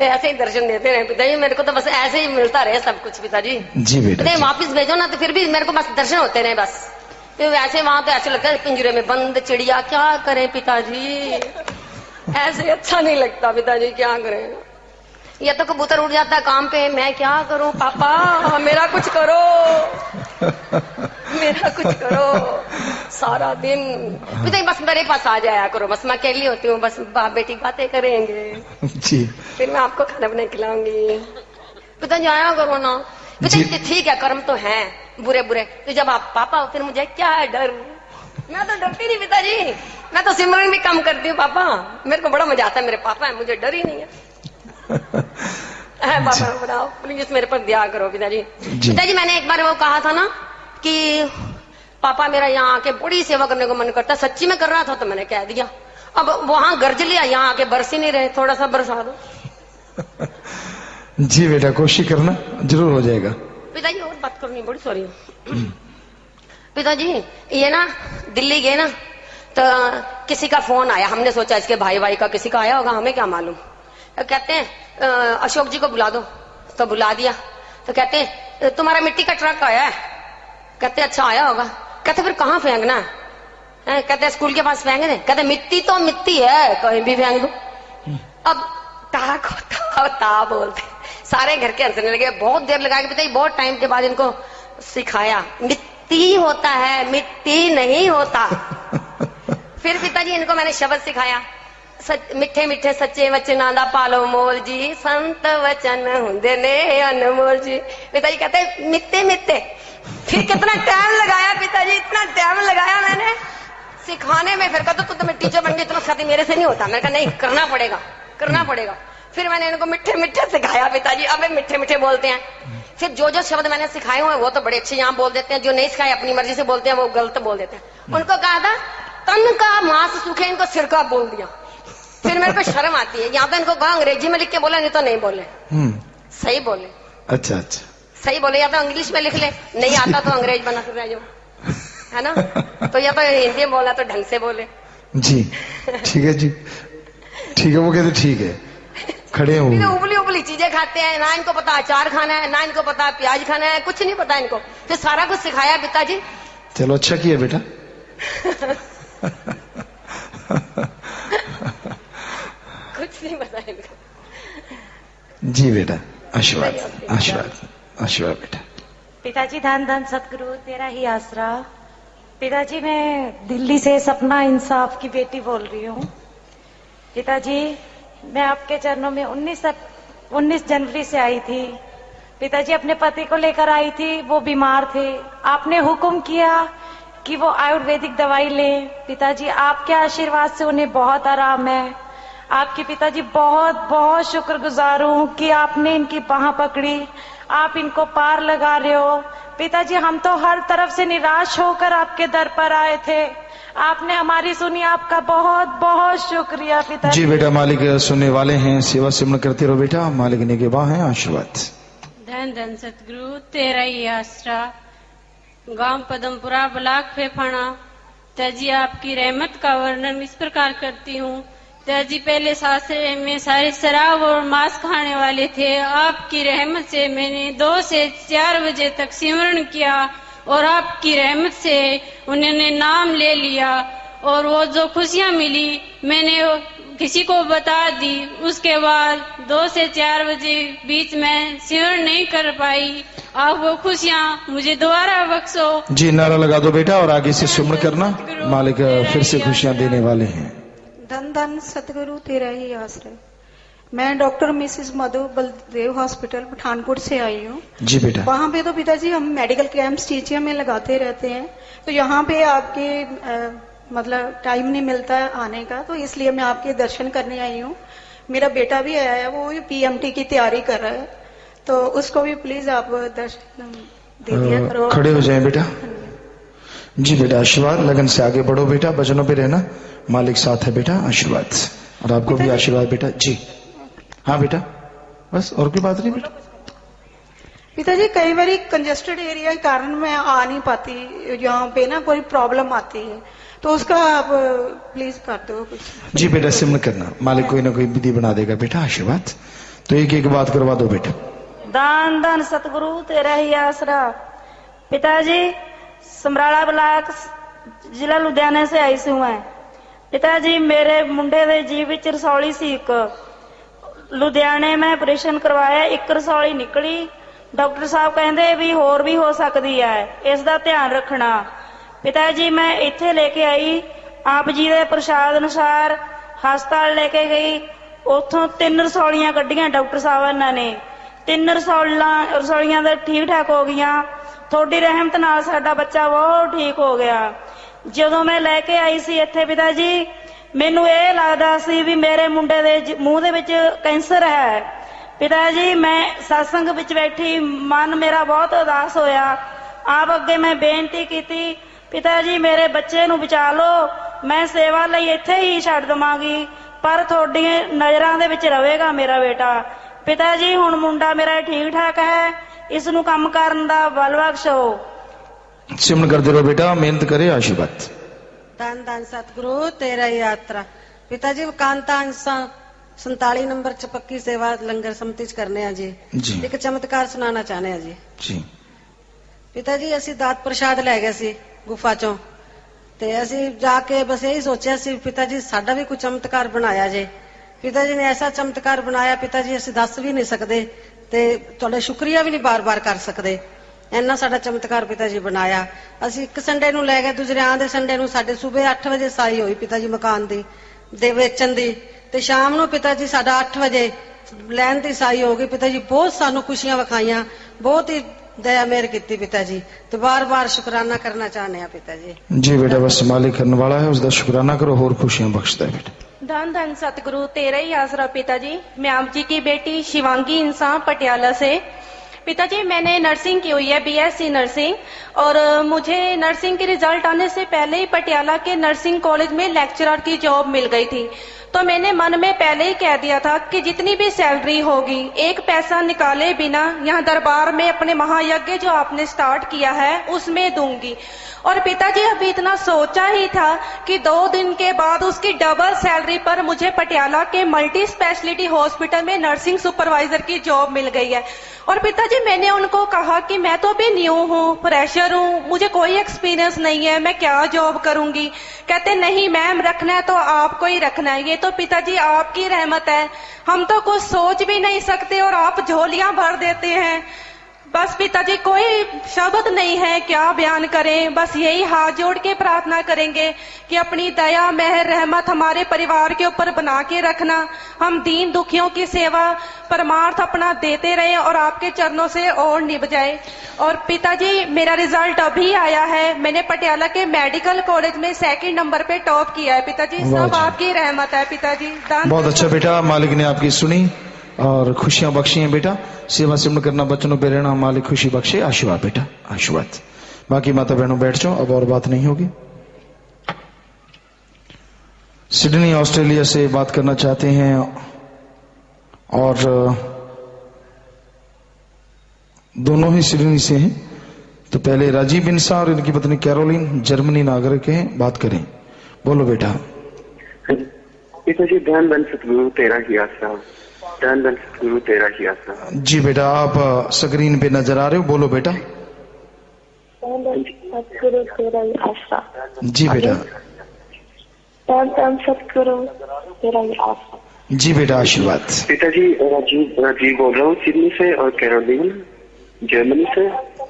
ऐसे ही दर्शन देते रहे पिताजी, मेरे को तो बस ऐसे ही मिलता रहे सब कुछ पिताजी। जी बेटा। पिताजी वापिस भेजो ना तो फिर भी मेरे को बस दर्शन होते रहे बस। तो वैसे वहां तो ऐसे लगता है पिंजरे में बंद चिड़िया, क्या करें पिताजी, ऐसे अच्छा नहीं लगता पिताजी, क्या करें। ये तो कबूतर उड़ जाता है काम पे, मैं क्या करूं पापा, मेरा कुछ करो, मेरा कुछ करो सारा दिन। पिताजी बस मेरे पास आ जाया करो, बस मैं अकेली होती हूँ, बस बाप बेटी बातें करेंगे, जी फिर मैं आपको खाना बना खिलाऊंगी। पिताजी आया करो ना। पिताजी ठीक है, कर्म तो हैं बुरे बुरे, तो जब आप पापा हो फिर मुझे क्या डर, मैं तो डरती नहीं पिताजी, मैं तो सिमरन भी कम करती हूँ पापा, मेरे को बड़ा मजा आता है, मेरे पापा है, मुझे डर ही नहीं है। पापा बताओ प्लीज मेरे पर दया करो पिताजी। पिताजी मैंने एक बार वो कहा था ना कि पापा मेरा यहाँ आके बड़ी सेवा करने को मन करता, सच्ची में कर रहा था तो मैंने कह दिया। अब वहां गर्ज लिया, यहाँ आके बरस ही नहीं रहे, थोड़ा सा बरसा दो। जी बेटा, कोशिश करना, जरूर हो जाएगा। पिताजी और बात करनी, बड़ी सॉरी पिताजी। ये ना दिल्ली गए ना तो किसी का फोन आया, हमने सोचा इसके भाई भाई का किसी का आया होगा, हमें क्या मालूम। कहते हैं अशोक जी को बुला दो, तो बुला दिया। तो कहते हैं तुम्हारा मिट्टी का ट्रक आया है। कहते अच्छा आया होगा। कहते फिर कहाँ फेंकना है। कहते स्कूल के पास फेंक दे। कहते मिट्टी तो मिट्टी है, कहीं भी फेंक दो। अब ता को ता बोलते, सारे घर के हंसने लगे। बहुत देर लगा के पिताजी, बहुत टाइम के बाद इनको सिखाया, मिट्टी होता है, मिट्टी नहीं होता। फिर पिताजी इनको मैंने शब्द सिखाया, मिठे मिठे सच्चे वचना दा पालो मोल जी, संत वचन हुंदे ने अनमोल जी। पिताजी कहते मिट्टे मिट्टे। फिर कितना टाइम लगाया पिताजी, इतना टाइम लगाया मैंने सिखाने में। फिर कहते तू तो मैं टीचर बन गई, इतना खाती मेरे से नहीं होता। मैंने कहा नहीं, करना पड़ेगा, करना पड़ेगा। फिर मैंने इनको मिठे मिठे सिखाया पिताजी, अब मिठे मिठे बोलते हैं। फिर जो जो शब्द मैंने सिखाए हुए वो तो बड़े अच्छे यहाँ बोल देते हैं, जो नहीं सिखाए अपनी मर्जी से बोलते हैं वो गलत बोल देते हैं। उनको कहा था तन का मांस सूखे, इनको सिरका बोल दिया। फिर मेरे को शर्म आती है, यहाँ तो इनको कहा अंग्रेजी में लिख के बोला, नहीं तो नहीं बोले, सही बोले। अच्छा अच्छा, सही बोले, या तो इंग्लिश में लिख ले, नहीं आता तो अंग्रेज बना कर रह जाओ, है ना। तो या तो हिंदी में बोला तो ढंग से बोले। जी ठीक है जी, ठीक है। वो कहते ठीक है, खड़े हो। उबली उबली चीजें खाते हैं, ना इनको पता अचार खाना है, ना इनको पता प्याज खाना है, कुछ नहीं पता इनको। तो सारा कुछ सिखाया पिताजी। चलो अच्छा किया बेटा। कुछ नहीं पता इनको। जी बेटा, आशीर्वाद आशीर्वाद आशीर्वाद बेटा। पिताजी धन धन सतगुरु तेरा ही आसरा। पिताजी मैं दिल्ली से सपना इंसाफ की बेटी बोल रही हूँ। पिताजी मैं आपके चरणों में 19 जनवरी से आई थी। पिताजी अपने पति को लेकर आई थी, वो बीमार थे। आपने हुक्म किया कि वो आयुर्वेदिक दवाई लें। पिताजी आपके आशीर्वाद से उन्हें बहुत आराम है। आपके पिताजी बहुत बहुत शुक्रगुजार हूँ कि आपने इनकी बाह पकड़ी, आप इनको पार लगा रहे हो। पिताजी हम तो हर तरफ से निराश होकर आपके दर पर आए थे, आपने हमारी सुनी, आपका बहुत बहुत शुक्रिया पिताजी। जी बेटा, मालिक सुनने वाले हैं, सेवा सिमरन करते रहो बेटा, मालिक निगहबान है, आशीर्वाद। धन धन सतगुरु तेरा ही आसरा। गांव पदमपुरा ब्लॉक फेफाना। त्याजी आपकी रहमत का वर्णन इस प्रकार करती हूँ। त्याजी पहले सासरे में सारे शराब और मांस खाने वाले थे। आपकी रहमत से मैंने 2 से 4 बजे तक सिमरन किया और आपकी रहमत से उन्होंने नाम ले लिया और वो जो खुशियाँ मिली मैंने किसी को बता दी। उसके बाद 2 से 4 बजे बीच में सिमरन नहीं कर पाई। आप वो खुशियाँ मुझे दोबारा बख्शो। जी नारा लगा दो बेटा और आगे से सिमरन करना, मालिक फिर से खुशियां देने वाले हैं। धन धन सतगुरु तेरा ही आश्रय। मैं डॉक्टर मिसेस मधु बलदेव हॉस्पिटल पठानकोट से आई हूँ। जी बेटा। वहाँ पे तो पिताजी हम मेडिकल कैंप्स टीचिंग में लगाते रहते हैं, तो यहाँ पे आपके मतलब टाइम नहीं मिलता है आने का, तो इसलिए मैं आपके दर्शन करने आई हूँ। मेरा बेटा भी आया है, वो PMT की तैयारी कर रहा है, तो उसको भी प्लीज आप दर्शन दे दिया करो। खड़े हो जाए बेटा। जी बेटा आशीर्वाद, लगन से आगे बढ़ो बेटा, वचनों पे रहना, मालिक साथ है बेटा, आशीर्वाद। और आपको भी आशीर्वाद बेटा। जी हाँ बेटा, बस और कोई बात नहीं बेटा। पिताजी कई बार कंजेस्टेड एरिया के कारण मैं आ नहीं पाती, यहाँ पे ना कोई प्रॉब्लम आती है, तो उसका आप प्लीज कर दो कुछ। जी बेटा सिमरन करना, मालिक कोई ना कोई विधि बना देगा बेटा, आशीर्वाद। तो एक एक बात करवा दो बेटा। दान दान सतगुरु तेरा ही आसरा। पिताजी समराला ब्लॉक जिला लुधियाना से आई हूं मैं। पिताजी मेरे मुंडे दे जी विच रसौली सी, एक लुधियाने में ऑपरेशन करवाया, एक रसौली निकली। डॉक्टर साहब कहंदे भी होर भी हो सकती है, इसका ध्यान रखना। पिताजी मैं इत्थे लेके आई, आप जी दे प्रसाद अनुसार हस्पताल लेके गई, उथों 3 रसौलियां कड्डियां डॉक्टर साहब ने। 3 रसौलियां तो ठीक ठाक हो गई। थोड़ी रहमत नाल साडा बच्चा बहुत ठीक हो गया। ਜਦੋਂ मैं लेके आई सी इत्थे पिताजी, मैनू ये लगदा सी भी मेरे मुंडे दे मूंह दे विच कैंसर है। पिताजी मैं सत्संग विच बैठी, मन मेरा बहुत उदास होया। आप अगे मैं बेनती कीती, पिताजी मेरे बच्चे नू बचा लो, मैं सेवा लई इत्थे ही छड्ड दवांगी, पर थोड़ी नजरां दे विच रवेगा मेरा बेटा। पिताजी हुण मुंडा मेरा ठीक ठाक है, इस नू काम करन दा बल बख्शो। सिमरन करते रहो बेटा, मेहनत करे, आशीर्वाद। धन धन सतगुरु तेरा ही यात्रा। पिताजी कांता 47 नंबर च पक्की सेवा लंगर समिति च करने जी। एक चमत्कार सुनाना चाहने जी। पिताजी ਅਸੀਂ ਦਾਤ ਪ੍ਰਸ਼ਾਦ ਲੈ ਗਏ ਸੀ ਗੁਫਾ ਚੋਂ, ਤੇ ਅਸੀਂ ਜਾ ਕੇ ਬਸ ਇਹੀ ਸੋਚਿਆ ਸੀ ਪਿਤਾ ਜੀ ਸਾਡਾ ਵੀ ਕੋਈ ਚਮਤਕਾਰ ਬਣਾਇਆ ਜੇ। ਪਿਤਾ ਜੀ ਨੇ ਐਸਾ ਚਮਤਕਾਰ ਬਣਾਇਆ ਪਿਤਾ ਜੀ ਅਸੀਂ ਦੱਸ ਵੀ ਨਹੀਂ ਸਕਦੇ ਤੇ ਤੁਹਾਡਾ ਸ਼ੁਕਰੀਆ ਵੀ ਨਹੀਂ ਬਾਰ-ਬਾਰ ਕਰ ਸਕਦੇ। ਇੰਨਾ ਸਾਡਾ ਚਮਤਕਾਰ ਪਿਤਾ ਜੀ ਬਣਾਇਆ। ਅਸੀਂ ਇੱਕ ਸੰਡੇ ਨੂੰ ਲੈ ਗਏ, ਦੂਜੇ ਆਂਦੇ ਸੰਡੇ ਨੂੰ ਸਾਡੇ ਸਵੇਰੇ 8 ਵਜੇ ਸਾਈ ਹੋਈ ਪਿਤਾ ਜੀ ਮਕਾਨ ਦੀ ਦੇ ਵੇਚਣ ਦੀ, ਤੇ ਸ਼ਾਮ ਨੂੰ ਪਿਤਾ ਜੀ ਸਾਡਾ 8 ਵਜੇ ਲੈਣ ਦੀ ਸਾਈ ਹੋ ਗਈ। ਪਿਤਾ ਜੀ ਬਹੁਤ ਸਾਨੂੰ ਖੁਸ਼ੀਆਂ ਵਿਖਾਈਆਂ, ਬਹੁਤ ਹੀ दया मेहर की पिताजी, तो बार बार शुक्राना करना चाहने हैं पिताजी। जी बेटा बस मालिक करने वाला है, उसका शुक्राना करो, और खुशियां बख्शता है बेटा। धन धन सतगुरु तेरा ही आसरा। पिताजी मैं आप जी की बेटी शिवांगी इंसान पटियाला से। पिताजी मैंने नर्सिंग की हुई है, BSc नर्सिंग, और मुझे नर्सिंग के रिजल्ट आने से पहले ही पटियाला के नर्सिंग कॉलेज में लेक्चरर की जॉब मिल गई थी। तो मैंने मन में पहले ही कह दिया था कि जितनी भी सैलरी होगी एक पैसा निकाले बिना यहाँ दरबार में अपने महायज्ञ जो आपने स्टार्ट किया है उसमें दूंगी। और पिताजी अभी इतना सोचा ही था कि 2 दिन के बाद उसकी डबल सैलरी पर मुझे पटियाला के मल्टी स्पेशलिटी हॉस्पिटल में नर्सिंग सुपरवाइजर की जॉब मिल गई है। और पिताजी मैंने उनको कहा कि मैं तो अभी न्यू हूँ, फ्रेशर हूँ, मुझे कोई एक्सपीरियंस नहीं है, मैं क्या जॉब करूंगी। कहते नहीं मैम, रखना है तो आपको ही रखना है, ये तो पिताजी आपकी रहमत है, हम तो कुछ सोच भी नहीं सकते और आप झोलियां भर देते हैं। बस पिताजी कोई शब्द नहीं है, क्या बयान करें। बस यही हाथ जोड़ के प्रार्थना करेंगे कि अपनी दया मेहर रहमत हमारे परिवार के ऊपर बना के रखना। हम दीन दुखियों की सेवा परमार्थ अपना देते रहे और आपके चरणों से और निभ जाए। और पिताजी मेरा रिजल्ट अभी आया है, मैंने पटियाला के मेडिकल कॉलेज में 2nd नंबर पे टॉप किया है पिताजी। सब आपकी रहमत है पिताजी। बहुत अच्छा बेटा, मालिक ने आपकी सुनी और खुशियां बख्शी हैं बेटा। सेवा सिमरन करना, बच्चों पे रहना, मालिक खुशी बख्शे। आशीर्वाद बेटा, आशीर्वाद। बाकी माता बहनों बैठ जाओ, अब और बात नहीं होगी। सिडनी ऑस्ट्रेलिया से बात करना चाहते हैं और दोनों ही सिडनी से हैं। तो पहले राजीव इंसा और इनकी पत्नी कैरोलिन जर्मनी नागरिक हैं, बात करें। बोलो बेटा। पिताजी धन धन सतगुरु तेरा ही आसरा, धन धन सतगुरु तेरा ही आसरा। जी बेटा, आप स्क्रीन पे नजर आ रहे हो, बोलो बेटा। सतगुरु तेरा ही आसरा। जी बेटा। धन धन सतगुरु तेरा ही आसरा। जी बेटा, आशीर्वाद। पिताजी राजीव बोल रहा हूँ सिडनी से और कैरोलिन जर्मनी से।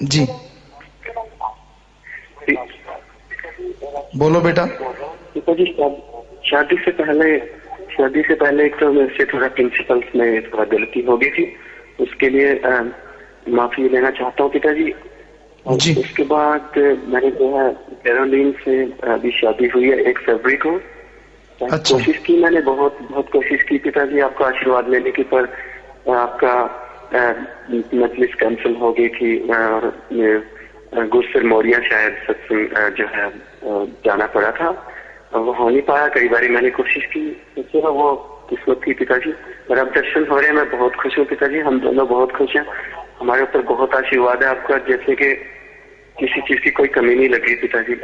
जी बोलो बेटा। पिताजी शादी से पहले एक तो मेरे से थोड़ा प्रिंसिपल्स में थोड़ा गलती हो गई थी, उसके लिए माफी लेना चाहता हूँ पिताजी। और उसके बाद मैंने जो है कैरोलिन से अभी शादी हुई है 1 फरवरी को। अच्छा। कोशिश की मैंने, बहुत कोशिश की पिताजी आपका आशीर्वाद लेने की, पर आपका मजलिस कैंसिल हो गई थी और गुरसर मोरिया शायद सत्संग जो है जाना पड़ा था, वो हो नहीं पाया। कई बार मैंने कोशिश की, तो वो किस्मत थी पिताजी। और अब दर्शन हो रहे हैं, मैं बहुत खुश हूँ पिताजी, हम दोनों बहुत खुश हैं। हमारे ऊपर बहुत आशीर्वाद है आपका, जैसे कि किसी चीज की कोई कमी नहीं लगी पिताजी।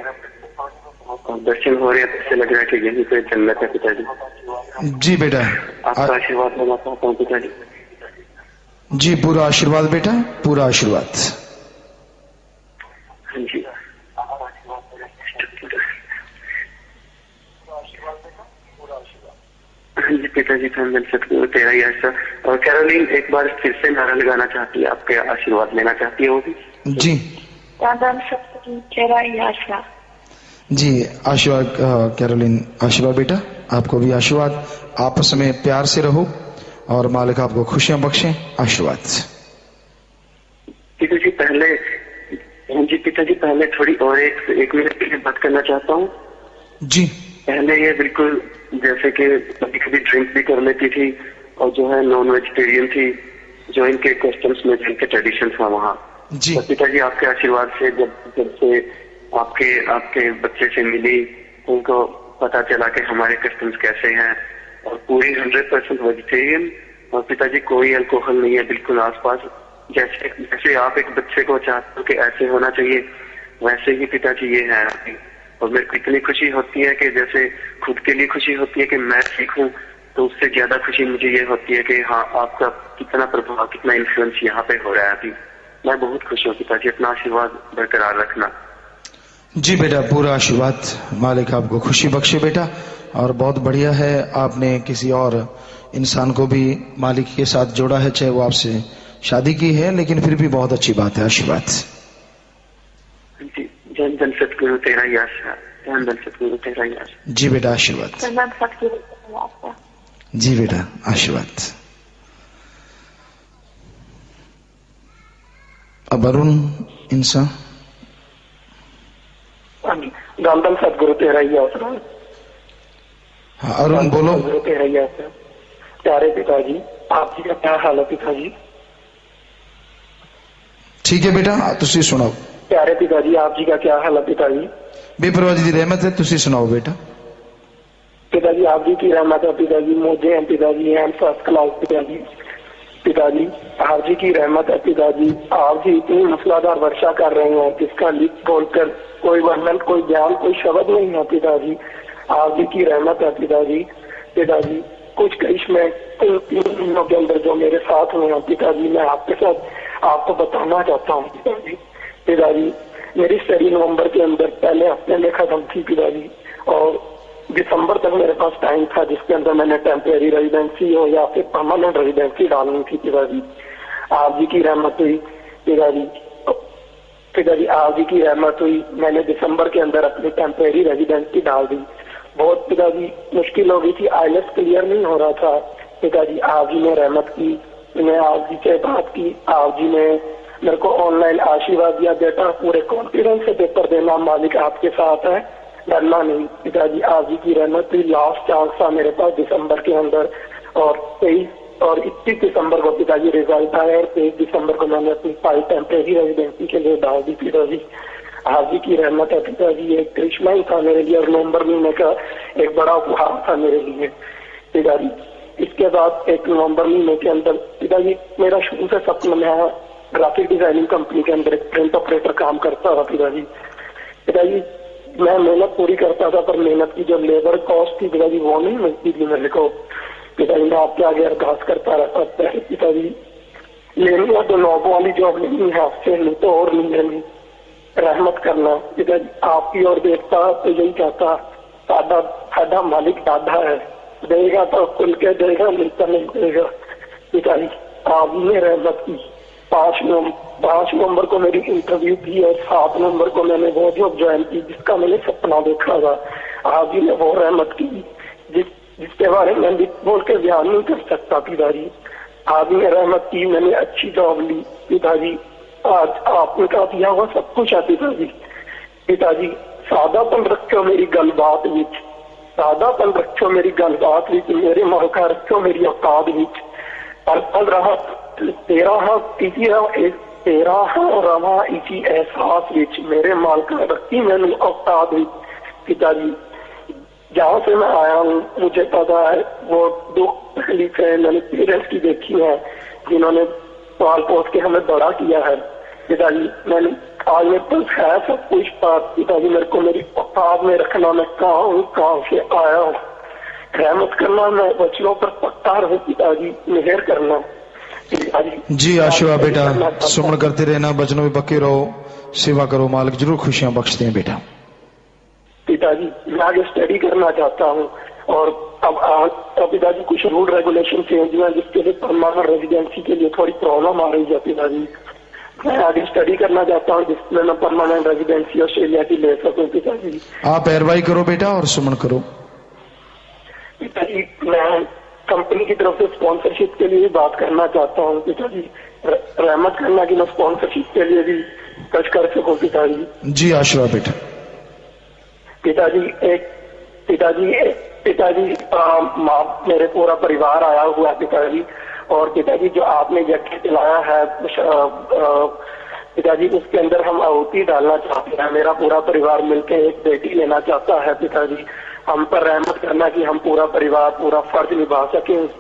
दर्शन हो रहे हैं, इससे लग रहा है कि यहीं पे जन्नत है पिताजी। जी बेटा, आपका आशीर्वाद लेना चाहता हूँ पिताजी। जी पूरा आशीर्वाद बेटा, पूरा आशीर्वाद। हाँ जी। हाँ जी पिताजी, धन सतगुरु तेरा ही आसरा। और कैरोलिन एक बार फिर से नारा लगाना चाहती है, आपके आशीर्वाद लेना चाहती है वो भी। जी धन सतगुरु तेरा ही आसरा। जी आशीर्वाद कैरोलिन, आशीर्वाद बेटा, आपको भी आशीर्वाद। आपस में प्यार से रहो और मालिक आपको खुशियां बख्शे। आशीर्वाद। पिताजी पहले, हाँ जी पिताजी पहले थोड़ी और एक मिनट के लिए बात करना चाहता हूँ। जी। पहले ये बिल्कुल जैसे कि कभी कभी ड्रिंक भी कर लेती थी और जो है नॉन वेजिटेरियन थी, जो इनके कस्टम्स में जिनके ट्रेडिशन था वहाँ। जी। तो पिताजी आपके आशीर्वाद से जब से आपके बच्चे से मिली, उनको पता चला कि हमारे कस्टम्स कैसे हैं, और पूरी 100% वेजिटेरियन, और पिताजी कोई अल्कोहल नहीं है बिल्कुल आसपास। जैसे आप एक बच्चे को चाहते हो कि ऐसे होना चाहिए, वैसे ही पिताजी ये है। और मेरे को इतनी खुशी होती है कि जैसे खुद के लिए खुशी होती है कि मैं सीखूं, तो उससे ज्यादा खुशी मुझे ये होती है कि हाँ आपका कितना प्रभाव, कितना इन्फ्लुएंस यहाँ पे हो रहा है अभी। मैं बहुत खुश हूँ पिताजी, अपना आशीर्वाद बरकरार रखना। जी बेटा, पूरा आशीर्वाद। मालिक आपको खुशी बख्शे बेटा। और बहुत बढ़िया है, आपने किसी और इंसान को भी मालिक के साथ जोड़ा है, चाहे वो आपसे शादी की है, लेकिन फिर भी बहुत अच्छी बात है। आशीर्वाद। जी, धन धन सतगुरु तेरा ही आसरा, धन धन सतगुरु तेरा ही आसरा। जी बेटा, आशीर्वाद। धन सतगुरु तेरा ही आसरा। जी बेटा, आशीर्वाद। अब अरुण इंसान। धन धन सतगुरु तेरा ही आसरा। हाँ अरुण बोलो। सतगुरु तेरा ही आसरा। प्यारे पिताजी, आप जी का क्या हाल है पिताजी? ठीक है बेटा, तुसी सुनाओ। प्यारे पिताजी, आप जी का क्या हाल है पिताजी? बेपरवाह जी दी रहमत है, तुसी सुनाओ बेटा। पिताजी आप जी की रहमत है पिताजी, मुझे हैं पिताजी, हैं फर्स्ट क्लास पिताजी। पिताजी आप जी की रहमत है पिताजी, आप जी इतनी मूसलाधार वर्षा कर रहे हैं जिसका लिख बोलकर कोई वर्णन, कोई ज्ञान, कोई शब्द नहीं है पिताजी। आप जी की रहमत है पिताजी। पिताजी कुछ करिश्मे 3 महीनों के अंदर जो मेरे साथ हुए हैं पिताजी, मैं आपके साथ आपको बताना चाहता हूँ पिताजी। पिताजी मेरी स्टडी नवंबर के अंदर पहले हफ्ते में खत्म थी पिताजी, और दिसंबर तक मेरे पास टाइम था जिसके अंदर मैंने टेम्परेरी रेजिडेंसी हो या फिर परमानेंट रेजिडेंसी डालनी थी पिताजी। आप जी की रहमत हुई पिताजी आप जी की रहमत हुई, मैंने दिसंबर के अंदर अपनी टेम्परेरी रेजिडेंसी डाल दी। बहुत पिताजी मुश्किल हो गई थी, आईएलटीएस क्लियर नहीं हो रहा था। पिताजी आप जी ने रहमत की, मैं आप जी से बात की, आप जी ने मेरे को ऑनलाइन आशीर्वाद दिया, बेटा पूरे कॉन्फिडेंस से पेपर देना, मालिक आपके साथ है, डरना नहीं। पिताजी आप जी की रहमत थी। लास्ट चांस था मेरे पास दिसंबर के अंदर, और 23 और 21 दिसंबर को पिताजी रिजल्ट आया, और 23 दिसंबर को मैंने अपनी फाइल टेम्परेरी रेजिडेंसी के लिए डाल दी। पिताजी आप जी की रहमत है। पिताजी एक करिश्मा ही था मेरे लिए, और नवंबर महीने का एक बड़ा उपहार था मेरे लिए। पिताजी इसके बाद 1 नवंबर महीने के अंदर पिताजी मेरा शुरू से सपना, मैं ग्राफिक डिजाइनिंग कंपनी के अंदर एक प्रिंट ऑपरेटर काम करता था। पिताजी मैं मेहनत पूरी करता था, पर मेहनत की जो लेबर कॉस्ट थी पिताजी वो नहीं मिलती थी मेरे को। पिताजी मैं आपके आगे अरदास करता रहता था, पिताजी लेनी है तो नौब वाली जॉब लेनी है आपसे, नहीं तो और नहीं लेनी, रहमत करना। पिताजी आपकी और देखता तो यही कहता, साडा मालिक दादा है, देगा तो खुल के देगा, नहीं तो नहीं देगा। पिताजी आपने रहमत की। 5 नवंबर को मेरी इंटरव्यू थी, और 7 नवंबर को मैंने वो जॉब ज्वाइन की जिसका मैंने सपना देखा था। आप जी ने वो रहमत की जिसके बारे में मैं बोल के बयान नहीं कर सकता। पिताजी आप ने रहमत की, मैंने अच्छी जॉब ली। पिताजी आज आपने का दिया हुआ सब कुछ है। पिताजी सादापन रखो मेरी गलबात विच, सादापन रखो मेरी गलबात विच, मेरे मौका रखो मेरी औकात विच, अरपन रहा तेरा रवा इसी एहसास विच, मेरे मालका रखी मैंने औकात विच। पिताजी जहाँ से मैं आया हूँ मुझे पता है वो दुख तकलीफें मैंने पेरेंट्स की देखी है, जिन्होंने पाल पोस के हमें बड़ा किया है। पिताजी मैंने आज मेरे पास है सब कुछ, पिताजी मेरे को मेरी औकात में रखना, मैं कहाँ हूँ, कहाँ से आया हूँ, रहमत करना, मैं बच्चों पर पक्का रहो। पिताजी मेहर करना। जी आशीर्वाद बेटा, सुमन करते रहना, बचनों में पक्के रहो, सेवा करो, मालिक जरूर खुशियां बख्शते हैं बेटा। पिताजी मैं आगे स्टडी करना चाहता हूँ, और अब पिताजी कुछ रूल रेगुलेशन चेंज हुआ जिसके लिए परमानेंट रेजिडेंसी के लिए थोड़ी प्रॉब्लम आ रही है। पिताजी मैं आगे स्टडी करना चाहता हूँ जिसमें मैं परमानेंट रेजिडेंसी ऑस्ट्रेलिया की ले सकूँ। पिताजी आप पैरवाई करो बेटा और सुमन करो। पिताजी मैं कंपनी की तरफ से स्पॉन्सरशिप के लिए भी बात करना चाहता हूँ। पिताजी रहमत करना कि मैं स्पॉन्सरशिप के लिए भी कुछ कर सकूँ। पिताजी जी आशीर्वाद बेटा। पिताजी मेरे पूरा परिवार आया हुआ है। पिताजी और पिताजी जो आपने यज्ञ चलाया है पिताजी उसके अंदर हम आहुति डालना चाहते हैं, मेरा पूरा परिवार मिलकर एक बेटी लेना चाहता है। पिताजी हम पर रहमत करना कि हम पूरा परिवार पूरा फर्ज निभा सके उस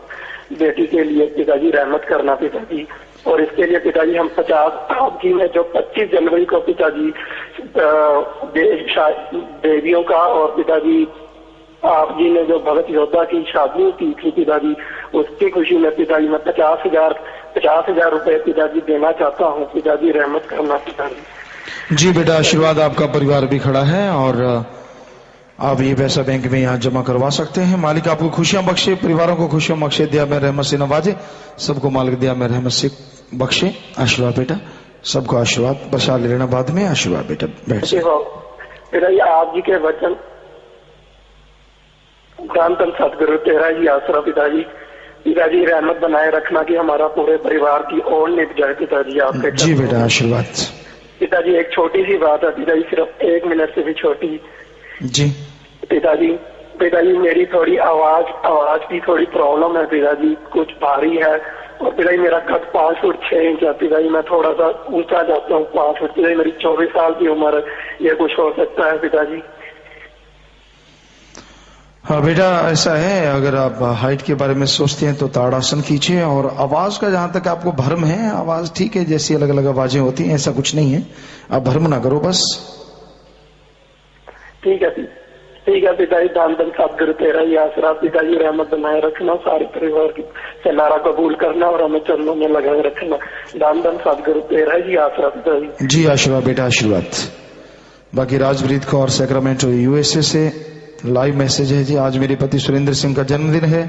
बेटी के लिए। पिताजी रहमत करना पिताजी। और इसके लिए पिताजी हम 50 आपकी में जो 25 जनवरी को पिताजी देवियों का और पिताजी आप जी ने जो भगत योद्धा की शादी की थी पिताजी, उसकी खुशी में पिताजी मैं 50,000 रुपए पिताजी देना चाहता हूँ। पिताजी रहमत करना पिताजी। जी बेटा आशीर्वाद, आपका परिवार भी खड़ा है और आप ये पैसा बैंक में यहाँ जमा करवा सकते हैं। मालिक आपको खुशियां बख्शे, परिवारों को खुशियां बख्शे, दिया में रहमत से नवाजे, सबको मालिक दिया में रहमत से बख्शे। आशीर्वाद बेटा, सबको आशीर्वाद बचा ले लेना बाद में। आशीर्वाद बेटा, बैठ पिताजी आप जी के वचन दान तन सदगुरु तेरा ही आसरा। पिताजी रहमत बनाए रखना कि हमारा पूरे परिवार की ओर निभ जाए। पिताजी आपके जी बेटा आशीर्वाद। पिताजी एक छोटी सी बात है पिताजी, सिर्फ 1 मिनट से भी छोटी जी। पिताजी मेरी थोड़ी आवाज की थोड़ी प्रॉब्लम है पिताजी, कुछ भारी है। और पिताजी मेरा कद 5 फुट 6 इंच है। पिताजी मैं थोड़ा सा ऊंचा जाता हूँ 5 फुट। पिताजी मेरी 24 साल की उम्र है, ये कुछ हो सकता है पिताजी? हाँ बेटा ऐसा है, अगर आप हाइट के बारे में सोचते हैं तो ताड़ासन कीजिए। और आवाज का जहां तक आपको भ्रम है, आवाज ठीक है, जैसी अलग अलग आवाजें होती हैं ऐसा कुछ नहीं है, आप भ्रम ना करो बस। ठीक है पिताजी, दान दन सदगुरु तेरा ही आसरा। पिताजी रहमत बनाए रखना, सारे परिवार की से नारा कबूल करना और हमें चरणों में लगाए रखना। दान दन सदगुरु तेरा ही आसरा पिताजी। जी आशीर्वाद बेटा आशीर्वाद। बाकी राजप्रीत कौर सैक्रामेंटो यूएसए से लाइव मैसेज है जी। आज मेरे पति सुरेंद्र सिंह का जन्मदिन है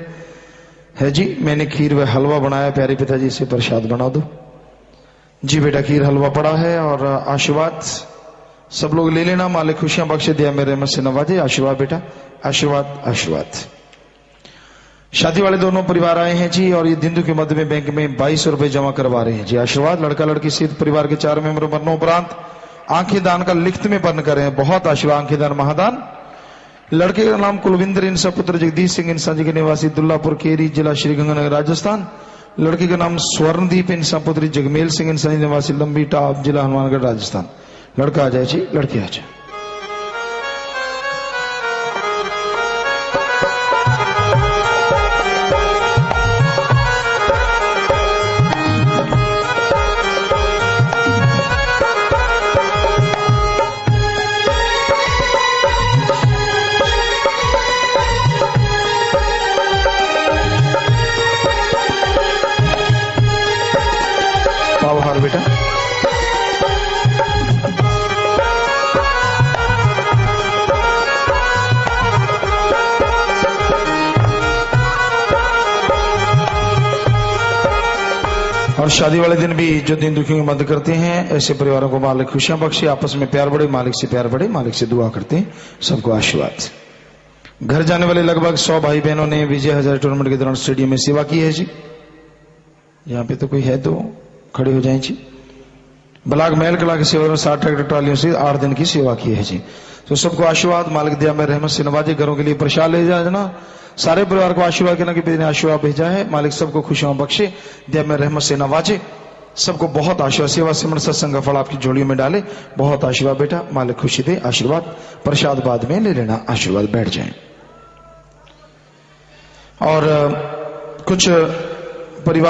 जी। मैंने खीर व हलवा बनाया, प्यारे पिताजी से प्रसाद बना दो। जी बेटा, खीर हलवा पड़ा है और आशीर्वाद सब लोग ले लेना। मालिक खुशियां बख्शे, दिया मेरे रहमत से नवाजे। आशीर्वाद बेटा, आशीर्वाद आशीर्वाद। शादी वाले दोनों परिवार आए हैं जी और ये दिंदू के मध्य में बैंक में 2200 रुपए जमा करवा रहे हैं जी। आशीर्वाद। लड़का लड़की सहित परिवार के 4 मेंबर मरने उपरांत आंखें दान का लिखित में बंद करें। बहुत आशीर्वाद। आंखें दान महादान। लड़के का नाम कुलविंदर इंसा पुत्र जगदीश सिंह इंसा जी के निवासी दुल्लापुर केरी जिला श्रीगंगानगर राजस्थान। लड़के का नाम स्वर्णदीप इंसा पुत्री जगमेल सिंह इंसा जी निवासी लंबी टाप जिला हनुमानगढ़ राजस्थान। लड़का आ जाए जी, लड़की आ जाए। पावहार बेटा। और शादी वाले दिन भी जो दिन दुखियों की मदद करते हैं ऐसे परिवारों को मालिक खुशियां बख्शे, आपस में प्यार बढ़े, मालिक से प्यार बढ़े, मालिक से दुआ करते हैं। सबको आशीर्वाद। घर जाने वाले लगभग 100 भाई बहनों ने विजय हजारे टूर्नामेंट के दौरान स्टेडियम में सेवा की है जी। यहाँ पे तो कोई है तो खड़े हो जाए जी। ब्लाक महल कला की सेवा में 60 ट्रैक्टर ट्रालियों से 8 दिन की सेवा की है जी। तो सबको आशीर्वाद। मालिक दिया में रहमत से नवाजे। घरों के लिए प्रसाद ले जाना। सारे परिवार को आशीर्वाद के ना कि पिता ने आशीर्वाद भेजा है। मालिक सबको खुशियां बख्शे, दिया में रहमत से नवाजे। सबको बहुत आशीर्वाद। सेवा सिमरन सत्संग का फल आपकी झोलियों में डाले। बहुत आशीर्वाद बेटा, मालिक खुशी दे। आशीर्वाद। प्रसाद बाद में ले लेना। आशीर्वाद। बैठ जाए। और कुछ परिवार